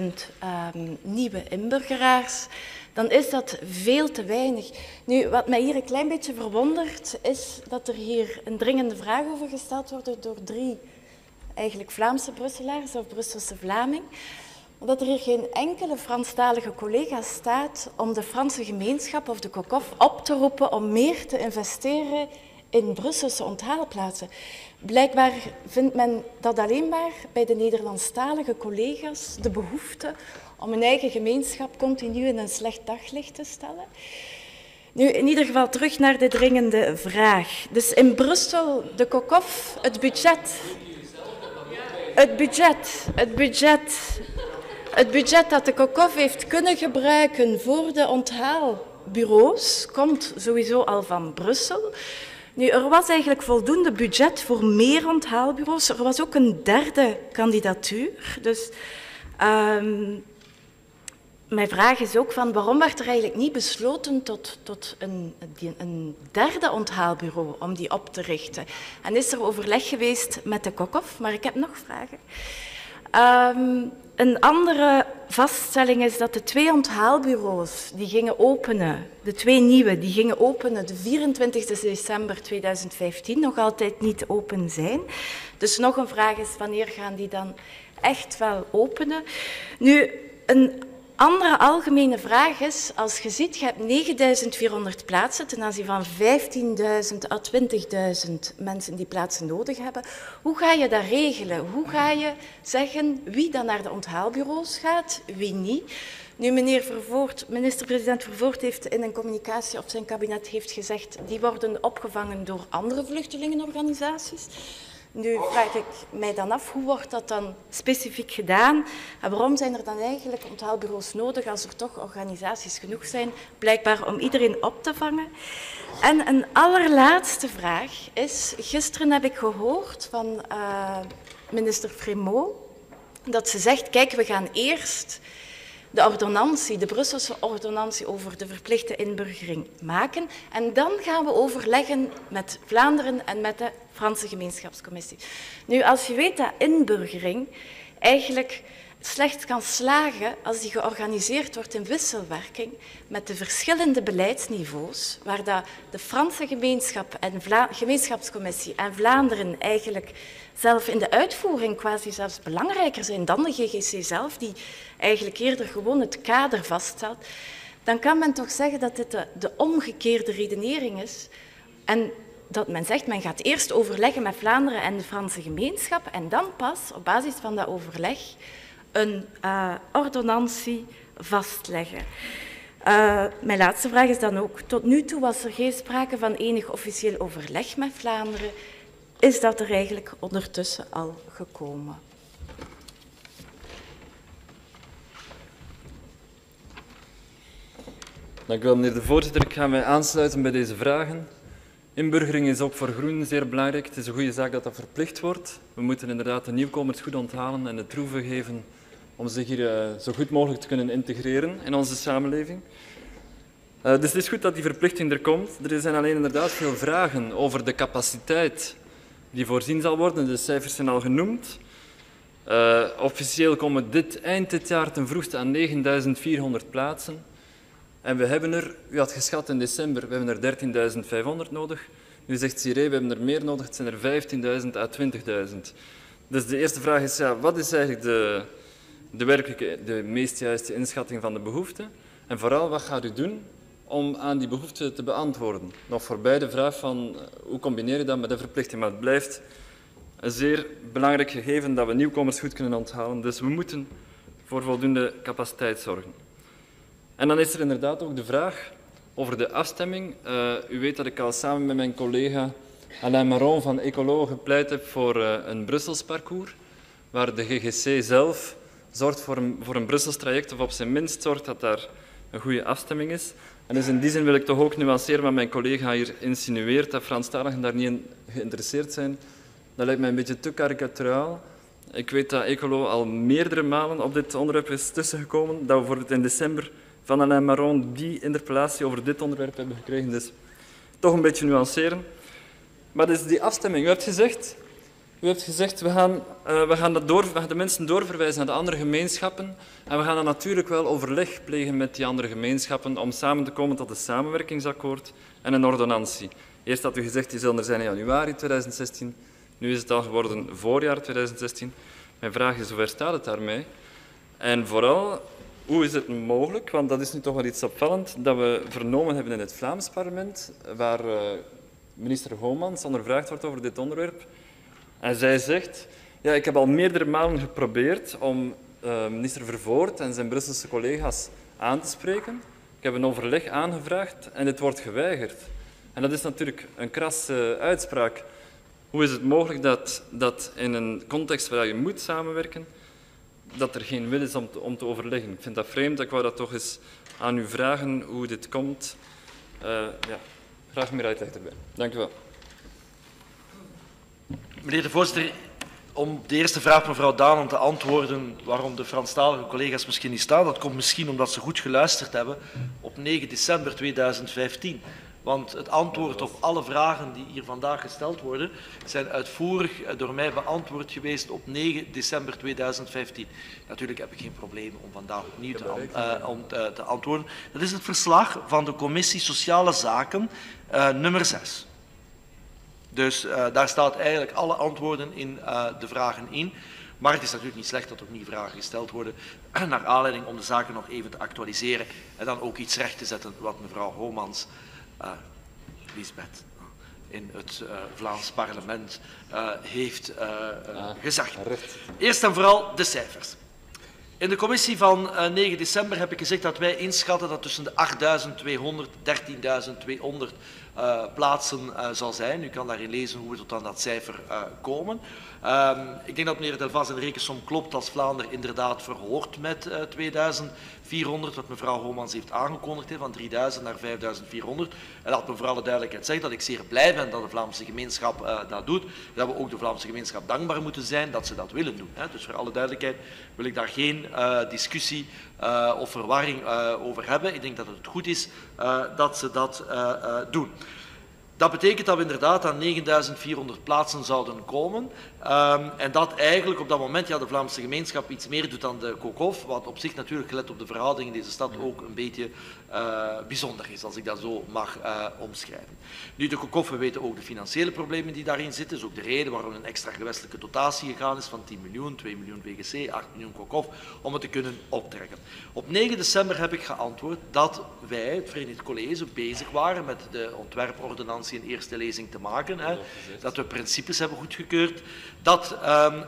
nieuwe inburgeraars, dan is dat veel te weinig. Nu, wat mij hier een klein beetje verwondert, is dat er hier een dringende vraag over gesteld wordt door 3 eigenlijk Vlaamse Brusselaars of Brusselse Vlaming, dat er hier geen enkele Franstalige collega staat om de Franse gemeenschap of de Kokof op te roepen om meer te investeren in Brusselse onthaalplaatsen. Blijkbaar vindt men dat alleen maar bij de Nederlandstalige collega's de behoefte om hun eigen gemeenschap continu in een slecht daglicht te stellen. Nu, in ieder geval terug naar de dringende vraag. Dus in Brussel, de Kokof, het budget dat de Kokof heeft kunnen gebruiken voor de onthaalbureaus komt sowieso al van Brussel. Nu, er was eigenlijk voldoende budget voor meer onthaalbureaus. Er was ook een 3e kandidatuur. Dus mijn vraag is ook van waarom werd er eigenlijk niet besloten tot een 3e onthaalbureau om die op te richten? En is er overleg geweest met de Kokof? Maar ik heb nog vragen. Een andere vaststelling is dat de 2 onthaalbureaus die gingen openen, de 2 nieuwe, die gingen openen de 24 december 2015, nog altijd niet open zijn. Dus nog een vraag is, wanneer gaan die dan echt wel openen? Nu, een andere algemene vraag is, als je ziet, je hebt 9.400 plaatsen ten aanzien van 15.000 à 20.000 mensen die plaatsen nodig hebben. Hoe ga je dat regelen? Hoe ga je zeggen wie dan naar de onthaalbureaus gaat, wie niet? Nu, minister-president Vervoort heeft in een communicatie of zijn kabinet heeft gezegd, die worden opgevangen door andere vluchtelingenorganisaties. Nu vraag ik mij dan af, hoe wordt dat dan specifiek gedaan? En waarom zijn er dan eigenlijk onthaalbureaus nodig als er toch organisaties genoeg zijn, blijkbaar om iedereen op te vangen? En een allerlaatste vraag is, gisteren heb ik gehoord van minister Frémaux, dat ze zegt, kijk, we gaan eerst de ordonnantie, de Brusselse ordonnantie over de verplichte inburgering maken. En dan gaan we overleggen met Vlaanderen en met de Franse gemeenschapscommissie. Nu, als je weet dat inburgering eigenlijk slecht kan slagen als die georganiseerd wordt in wisselwerking met de verschillende beleidsniveaus, waar de Franse gemeenschap en gemeenschapscommissie en Vlaanderen eigenlijk zelf in de uitvoering quasi zelfs belangrijker zijn dan de GGC zelf, die eigenlijk eerder gewoon het kader vaststelt, dan kan men toch zeggen dat dit de omgekeerde redenering is en dat men zegt, men gaat eerst overleggen met Vlaanderen en de Franse gemeenschap en dan pas, op basis van dat overleg, een ordonnantie vastleggen. Mijn laatste vraag is dan ook, tot nu toe was er geen sprake van enig officieel overleg met Vlaanderen. Is dat er eigenlijk ondertussen al gekomen? Dank u wel, meneer de voorzitter. Ik ga mij aansluiten bij deze vragen. Inburgering is ook voor Groen zeer belangrijk. Het is een goede zaak dat dat verplicht wordt. We moeten inderdaad de nieuwkomers goed onthalen en de troeven geven om zich hier zo goed mogelijk te kunnen integreren in onze samenleving. Dus het is goed dat die verplichting er komt. Er zijn alleen inderdaad veel vragen over de capaciteit die voorzien zal worden. De cijfers zijn al genoemd. Officieel komen eind dit jaar ten vroegste aan 9.400 plaatsen. En we hebben er, u had geschat in december, we hebben er 13.500 nodig. Nu zegt Siré, we hebben er meer nodig, het zijn er 15.000 à 20.000. Dus de eerste vraag is, ja, wat is eigenlijk de meest juiste inschatting van de behoefte? En vooral, wat gaat u doen om aan die behoefte te beantwoorden? Nog voorbij de vraag van, hoe combineer je dat met de verplichting? Maar het blijft een zeer belangrijk gegeven dat we nieuwkomers goed kunnen onthalen. Dus we moeten voor voldoende capaciteit zorgen. En dan is er inderdaad ook de vraag over de afstemming. U weet dat ik al samen met mijn collega Alain Maron van Ecolo gepleit heb voor een Brussels parcours, waar de GGC zelf zorgt voor een Brussels traject, of op zijn minst zorgt dat daar een goede afstemming is. En dus in die zin wil ik toch ook nuanceren wat mijn collega hier insinueert, dat Franstaligen daar niet in geïnteresseerd zijn. Dat lijkt mij een beetje te karikaturaal. Ik weet dat Ecolo al meerdere malen op dit onderwerp is tussengekomen, dat we bijvoorbeeld in december van Alain Maron die interpellatie over dit onderwerp hebben gekregen. Dus toch een beetje nuanceren. Maar dus die afstemming, u hebt gezegd we gaan de mensen doorverwijzen naar de andere gemeenschappen en we gaan dan natuurlijk wel overleg plegen met die andere gemeenschappen om samen te komen tot een samenwerkingsakkoord en een ordonnantie. Eerst had u gezegd, die zullen er zijn in januari 2016. Nu is het al geworden voorjaar 2016. Mijn vraag is, hoe ver staat het daarmee? En vooral, hoe is het mogelijk, want dat is nu toch wel iets opvallend, dat we vernomen hebben in het Vlaams parlement, waar minister Homans ondervraagd wordt over dit onderwerp. En zij zegt, ja, ik heb al meerdere malen geprobeerd om minister Vervoort en zijn Brusselse collega's aan te spreken. Ik heb een overleg aangevraagd en dit wordt geweigerd. En dat is natuurlijk een krasse uitspraak. Hoe is het mogelijk dat in een context waar je moet samenwerken, dat er geen wil is om te overleggen? Ik vind dat vreemd. Ik wou dat toch eens aan u vragen hoe dit komt. Ja, graag meer uitleg erbij. Dank u wel. Meneer de voorzitter, om de eerste vraag van mevrouw Daan om te antwoorden waarom de Franstalige collega's misschien niet staan, dat komt misschien omdat ze goed geluisterd hebben op 9 december 2015. Want het antwoord op alle vragen die hier vandaag gesteld worden, zijn uitvoerig door mij beantwoord geweest op 9 december 2015. Natuurlijk heb ik geen probleem om vandaag opnieuw te antwoorden. Dat is het verslag van de Commissie Sociale Zaken, nummer 6. Dus daar staat eigenlijk alle antwoorden in de vragen in. Maar het is natuurlijk niet slecht dat er opnieuw vragen gesteld worden, naar aanleiding om de zaken nog even te actualiseren en dan ook iets recht te zetten wat mevrouw Homans, Lisbeth, in het Vlaams parlement heeft gezegd. Eerst en vooral de cijfers. In de commissie van 9 december heb ik gezegd dat wij inschatten dat tussen de 8.200 en 13.200 plaatsen zal zijn. U kan daarin lezen hoe we tot aan dat cijfer komen. Ik denk dat meneer Delvas in de rekensom klopt als Vlaanderen inderdaad verhoort met 2015. 400, wat mevrouw Homans heeft aangekondigd, van 3000 naar 5400. En laat me voor alle duidelijkheid zeggen dat ik zeer blij ben dat de Vlaamse gemeenschap dat doet. Dat we ook de Vlaamse gemeenschap dankbaar moeten zijn dat ze dat willen doen. Dus voor alle duidelijkheid wil ik daar geen discussie of verwarring over hebben. Ik denk dat het goed is dat ze dat doen. Dat betekent dat we inderdaad aan 9400 plaatsen zouden komen. En dat eigenlijk op dat moment de Vlaamse gemeenschap iets meer doet dan de KOKOF, wat op zich natuurlijk gelet op de verhoudingen in deze stad ook een beetje bijzonder is, als ik dat zo mag omschrijven. Nu, de KOKOF, we weten ook de financiële problemen die daarin zitten. Dat is ook de reden waarom een extra gewestelijke dotatie gegaan is van 10 miljoen, 2 miljoen WGC, 8 miljoen KOKOF, om het te kunnen optrekken. Op 9 december heb ik geantwoord dat wij, het Verenigd College, bezig waren met de ontwerpordonnantie in eerste lezing te maken. Dat we principes hebben goedgekeurd. Dat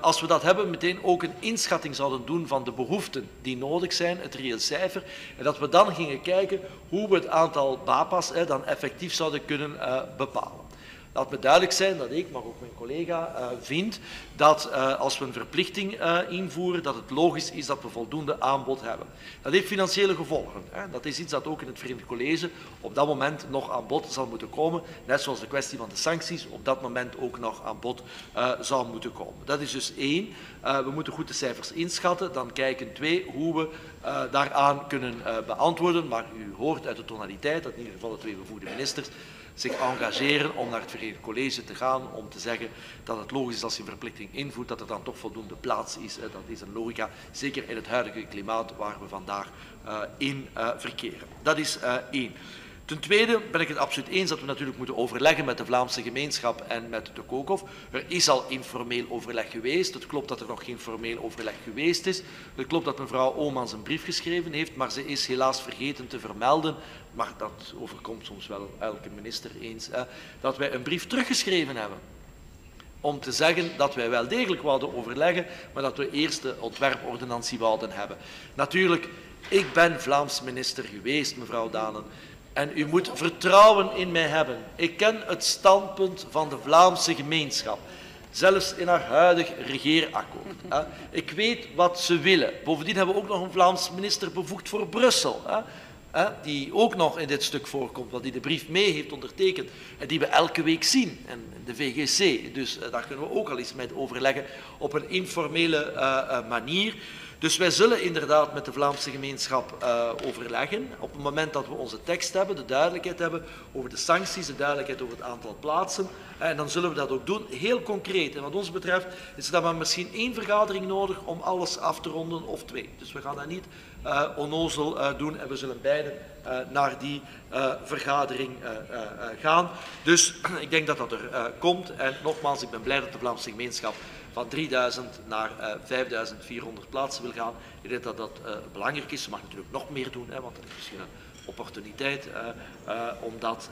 als we dat hebben, meteen ook een inschatting zouden doen van de behoeften die nodig zijn, het reëel cijfer. En dat we dan gingen kijken hoe we het aantal BAPA's dan effectief zouden kunnen bepalen. Laat me duidelijk zijn dat ik, maar ook mijn collega, vind dat als we een verplichting invoeren, dat het logisch is dat we voldoende aanbod hebben. Dat heeft financiële gevolgen. Dat is iets dat ook in het Verenigd College op dat moment nog aan bod zal moeten komen, net zoals de kwestie van de sancties op dat moment ook nog aan bod zou moeten komen. Dat is dus 1. We moeten goed de cijfers inschatten. Dan kijken 2 hoe we daaraan kunnen beantwoorden. Maar u hoort uit de tonaliteit dat in ieder geval de 2 bevoegde ministers zich engageren om naar het Verenigd College te gaan, om te zeggen dat het logisch is als je een verplichting invoert, dat er dan toch voldoende plaats is. Dat is een logica, zeker in het huidige klimaat waar we vandaag in verkeren. Dat is 1. Ten tweede ben ik het absoluut eens dat we natuurlijk moeten overleggen met de Vlaamse gemeenschap en met de KOKOF. Er is al informeel overleg geweest. Het klopt dat er nog geen formeel overleg geweest is. Het klopt dat mevrouw Homans een brief geschreven heeft, maar ze is helaas vergeten te vermelden, maar dat overkomt soms wel elke minister eens, dat wij een brief teruggeschreven hebben. Om te zeggen dat wij wel degelijk wouden overleggen, maar dat we eerst de ontwerpordonnantie wouden hebben. Natuurlijk, ik ben Vlaams minister geweest, mevrouw Danen. En u moet vertrouwen in mij hebben. Ik ken het standpunt van de Vlaamse gemeenschap. Zelfs in haar huidig regeerakkoord. Ik weet wat ze willen. Bovendien hebben we ook nog een Vlaams minister bevoegd voor Brussel. Die ook nog in dit stuk voorkomt, wat die de brief mee heeft ondertekend. En die we elke week zien. En de VGC. Dus daar kunnen we ook al eens mee overleggen op een informele manier. Dus wij zullen inderdaad met de Vlaamse gemeenschap overleggen. Op het moment dat we onze tekst hebben, de duidelijkheid hebben over de sancties, de duidelijkheid over het aantal plaatsen. En dan zullen we dat ook doen, heel concreet. En wat ons betreft is er dan maar misschien 1 vergadering nodig om alles af te ronden of 2. Dus we gaan dat niet onnozel doen en we zullen beide naar die vergadering gaan. Dus ik denk dat dat er komt. En nogmaals, ik ben blij dat de Vlaamse gemeenschap van 3000 naar 5400 plaatsen wil gaan. Ik denk dat dat belangrijk is. Ze mag natuurlijk nog meer doen, want dat is misschien een opportuniteit om dat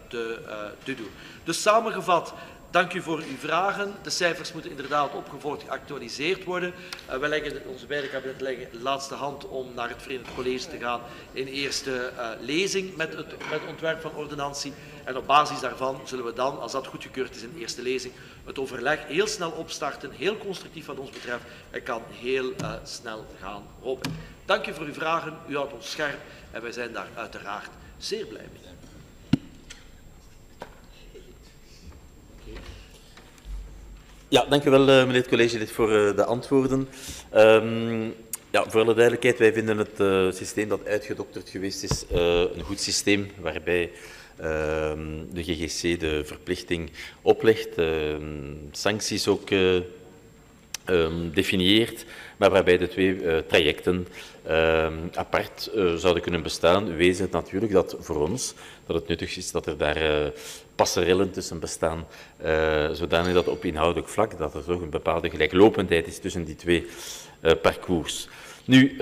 te doen. Dus samengevat, dank u voor uw vragen. De cijfers moeten inderdaad opgevolgd geactualiseerd worden. Wij leggen, onze beide kabinetten leggen de laatste hand om naar het Verenigd College te gaan in eerste lezing met het ontwerp van ordonnantie. En op basis daarvan zullen we dan, als dat goedgekeurd is in eerste lezing, het overleg heel snel opstarten, heel constructief wat ons betreft, en kan heel snel gaan lopen. Dank u voor uw vragen, u houdt ons scherp en wij zijn daar uiteraard zeer blij mee. Ja, dank u wel, meneer het collegelid, voor de antwoorden. Ja, voor alle duidelijkheid, wij vinden het systeem dat uitgedokterd geweest is een goed systeem, waarbij de GGC de verplichting oplegt, sancties ook definieert, maar waarbij de 2 trajecten apart zouden kunnen bestaan, wees het natuurlijk dat voor ons dat het nuttig is dat er daar passerellen tussen bestaan, zodanig dat op inhoudelijk vlak dat er toch een bepaalde gelijklopendheid is tussen die 2 parcours. Nu,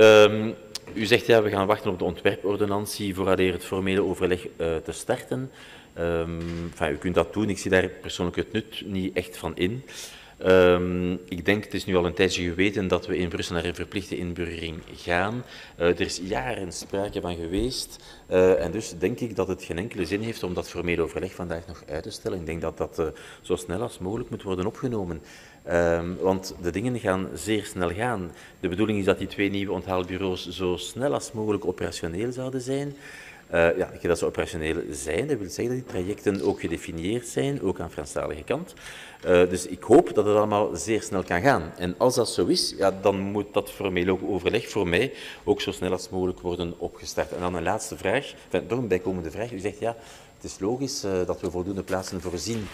u zegt ja, we gaan wachten op de ontwerpordonnantie vooraleer het formele overleg te starten. U kunt dat doen, ik zie daar persoonlijk het nut niet echt van in. Ik denk, het is nu al een tijdje geweten dat we in Brussel naar een verplichte inburgering gaan. Er is jaren sprake van geweest. En dus denk ik dat het geen enkele zin heeft om dat formeel overleg vandaag nog uit te stellen. Ik denk dat dat zo snel als mogelijk moet worden opgenomen. Want de dingen gaan zeer snel gaan. De bedoeling is dat die 2 nieuwe onthaalbureaus zo snel als mogelijk operationeel zouden zijn. Dat ze operationeel zijn, dat wil zeggen dat die trajecten ook gedefinieerd zijn, ook aan Franstalige kant. Dus ik hoop dat het allemaal zeer snel kan gaan. En als dat zo is, dan moet dat formeel overleg voor mij ook zo snel als mogelijk worden opgestart. En dan een laatste vraag, nog een bijkomende vraag. U zegt ja, het is logisch dat we voldoende plaatsen voorzien.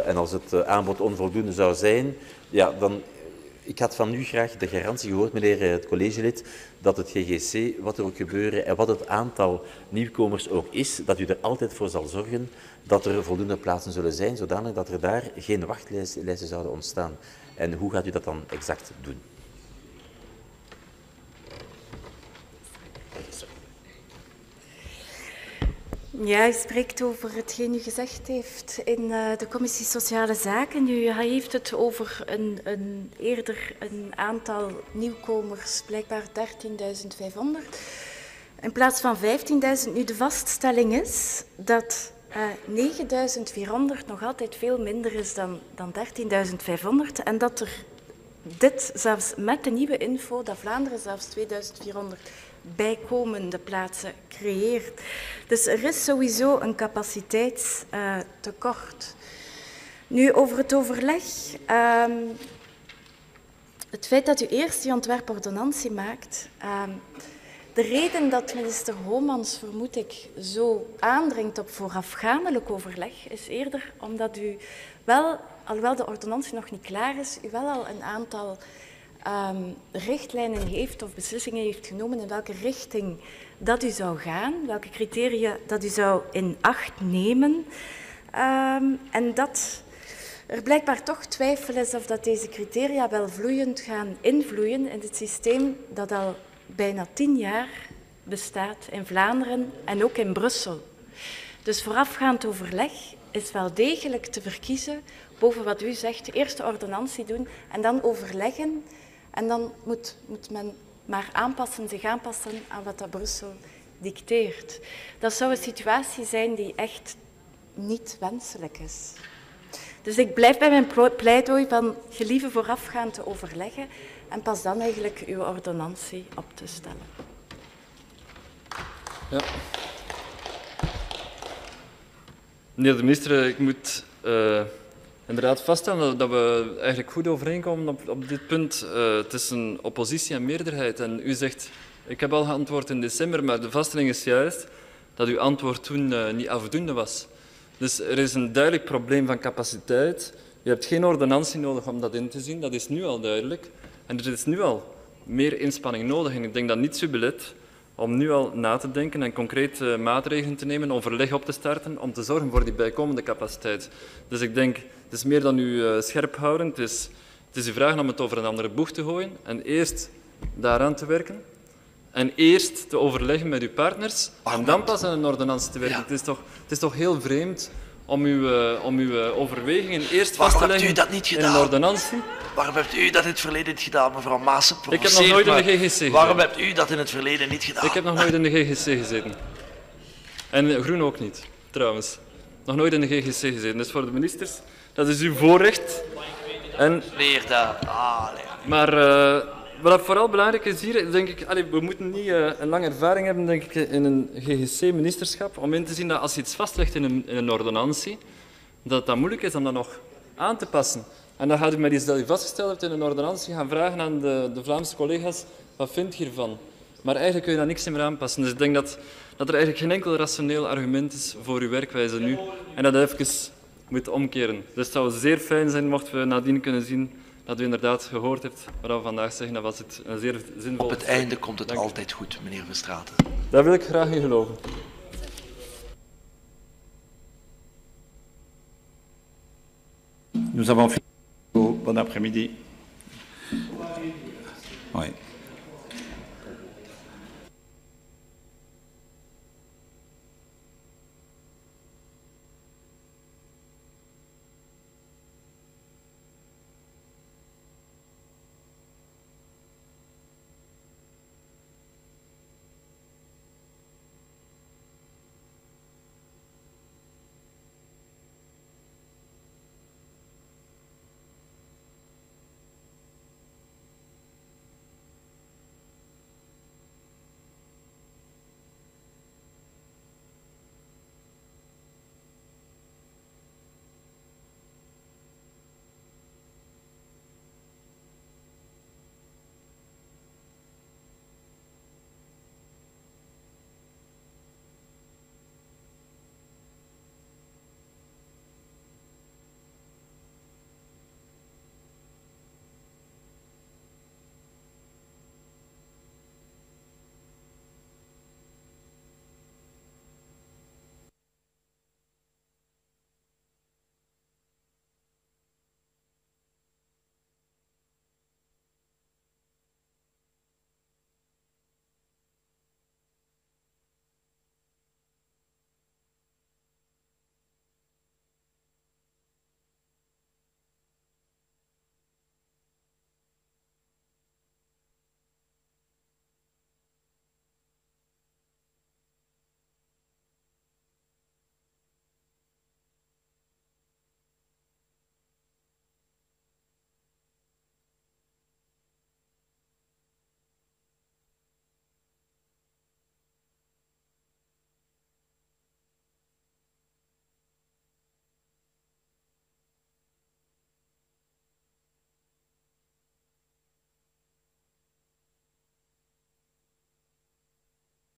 En als het aanbod onvoldoende zou zijn, dan... Ik had van u graag de garantie gehoord, meneer het collegelid, dat het GGC, wat er ook gebeuren en wat het aantal nieuwkomers ook is, dat u er altijd voor zal zorgen dat er voldoende plaatsen zullen zijn, zodanig dat er daar geen wachtlijsten zouden ontstaan. En hoe gaat u dat dan exact doen? Ja, u spreekt over hetgeen u gezegd heeft in de Commissie Sociale Zaken. U heeft het over eerder een aantal nieuwkomers, blijkbaar 13.500, in plaats van 15.000. Nu, de vaststelling is dat 9.400 nog altijd veel minder is dan 13.500 en dat er dit, zelfs met de nieuwe info, dat Vlaanderen zelfs 2.400 bijkomende plaatsen creëert. Dus er is sowieso een capaciteitstekort. Nu, over het overleg. Het feit dat u eerst die ontwerpordonnantie maakt. De reden dat minister Homans, vermoed ik, zo aandringt op voorafgaandelijk overleg, is eerder omdat u wel, alhoewel de ordonnantie nog niet klaar is, u wel al een aantal richtlijnen heeft of beslissingen heeft genomen in welke richting dat u zou gaan, welke criteria dat u zou in acht nemen. En dat er blijkbaar toch twijfel is of dat deze criteria wel vloeiend gaan invloeien in het systeem dat al bijna 10 jaar bestaat in Vlaanderen en ook in Brussel. Dus voorafgaand overleg is wel degelijk te verkiezen boven wat u zegt, eerst de ordonnantie doen en dan overleggen. En dan moet men maar zich aanpassen aan wat dat Brussel dicteert. Dat zou een situatie zijn die echt niet wenselijk is. Dus ik blijf bij mijn pleidooi van gelieve voorafgaand te overleggen en pas dan eigenlijk uw ordonnantie op te stellen. Ja. Meneer de minister, ik moet inderdaad vaststellen dat we eigenlijk goed overeenkomen op dit punt. Het is een oppositie en meerderheid. En u zegt, ik heb al geantwoord in december, maar de vaststelling is juist dat uw antwoord toen niet afdoende was. Dus er is een duidelijk probleem van capaciteit. Je hebt geen ordonnantie nodig om dat in te zien, dat is nu al duidelijk. En er is nu al meer inspanning nodig. En ik denk dat niets u belet om nu al na te denken en concrete maatregelen te nemen, overleg op te starten, om te zorgen voor die bijkomende capaciteit. Dus ik denk, het is meer dan u scherp houden. Het is u vragen om het over een andere boeg te gooien en eerst daaraan te werken. En eerst te overleggen met uw partners en dan pas aan een ordonnantie te werken. Ja. Het is toch heel vreemd om uw overwegingen eerst vast te leggen in een ordonnantie. Waarom hebt u dat in het verleden niet gedaan, mevrouw Maassen? Ik heb nog nooit in de GGC gezeten. Waarom hebt u dat in het verleden niet gedaan? Ik heb nog nooit in de GGC gezeten. En Groen ook niet, trouwens. Nog nooit in de GGC gezeten. Dus voor de ministers, dat is uw voorrecht. En... Leer dat. Maar wat vooral belangrijk is hier, denk ik, we moeten niet een lange ervaring hebben, denk ik, in een GGC-ministerschap, om in te zien dat als je iets vastlegt in een ordonnantie, dat het moeilijk is om dat nog aan te passen. En dan gaat u met iets dat u vastgesteld hebt in een ordonnantie gaan vragen aan de Vlaamse collega's, wat vindt je hiervan? Maar eigenlijk kun je daar niks meer aanpassen. Dus ik denk dat er eigenlijk geen enkel rationeel argument is voor uw werkwijze nu. En dat even moet omkeren. Dus het zou zeer fijn zijn mochten we nadien kunnen zien dat u inderdaad gehoord hebt wat we vandaag zeggen. Dat was het een zeer zinvol. Op het einde komt het altijd goed, meneer Verstraeten. Daar wil ik graag in geloven. Nous avons fini. Bon après-midi. Oui.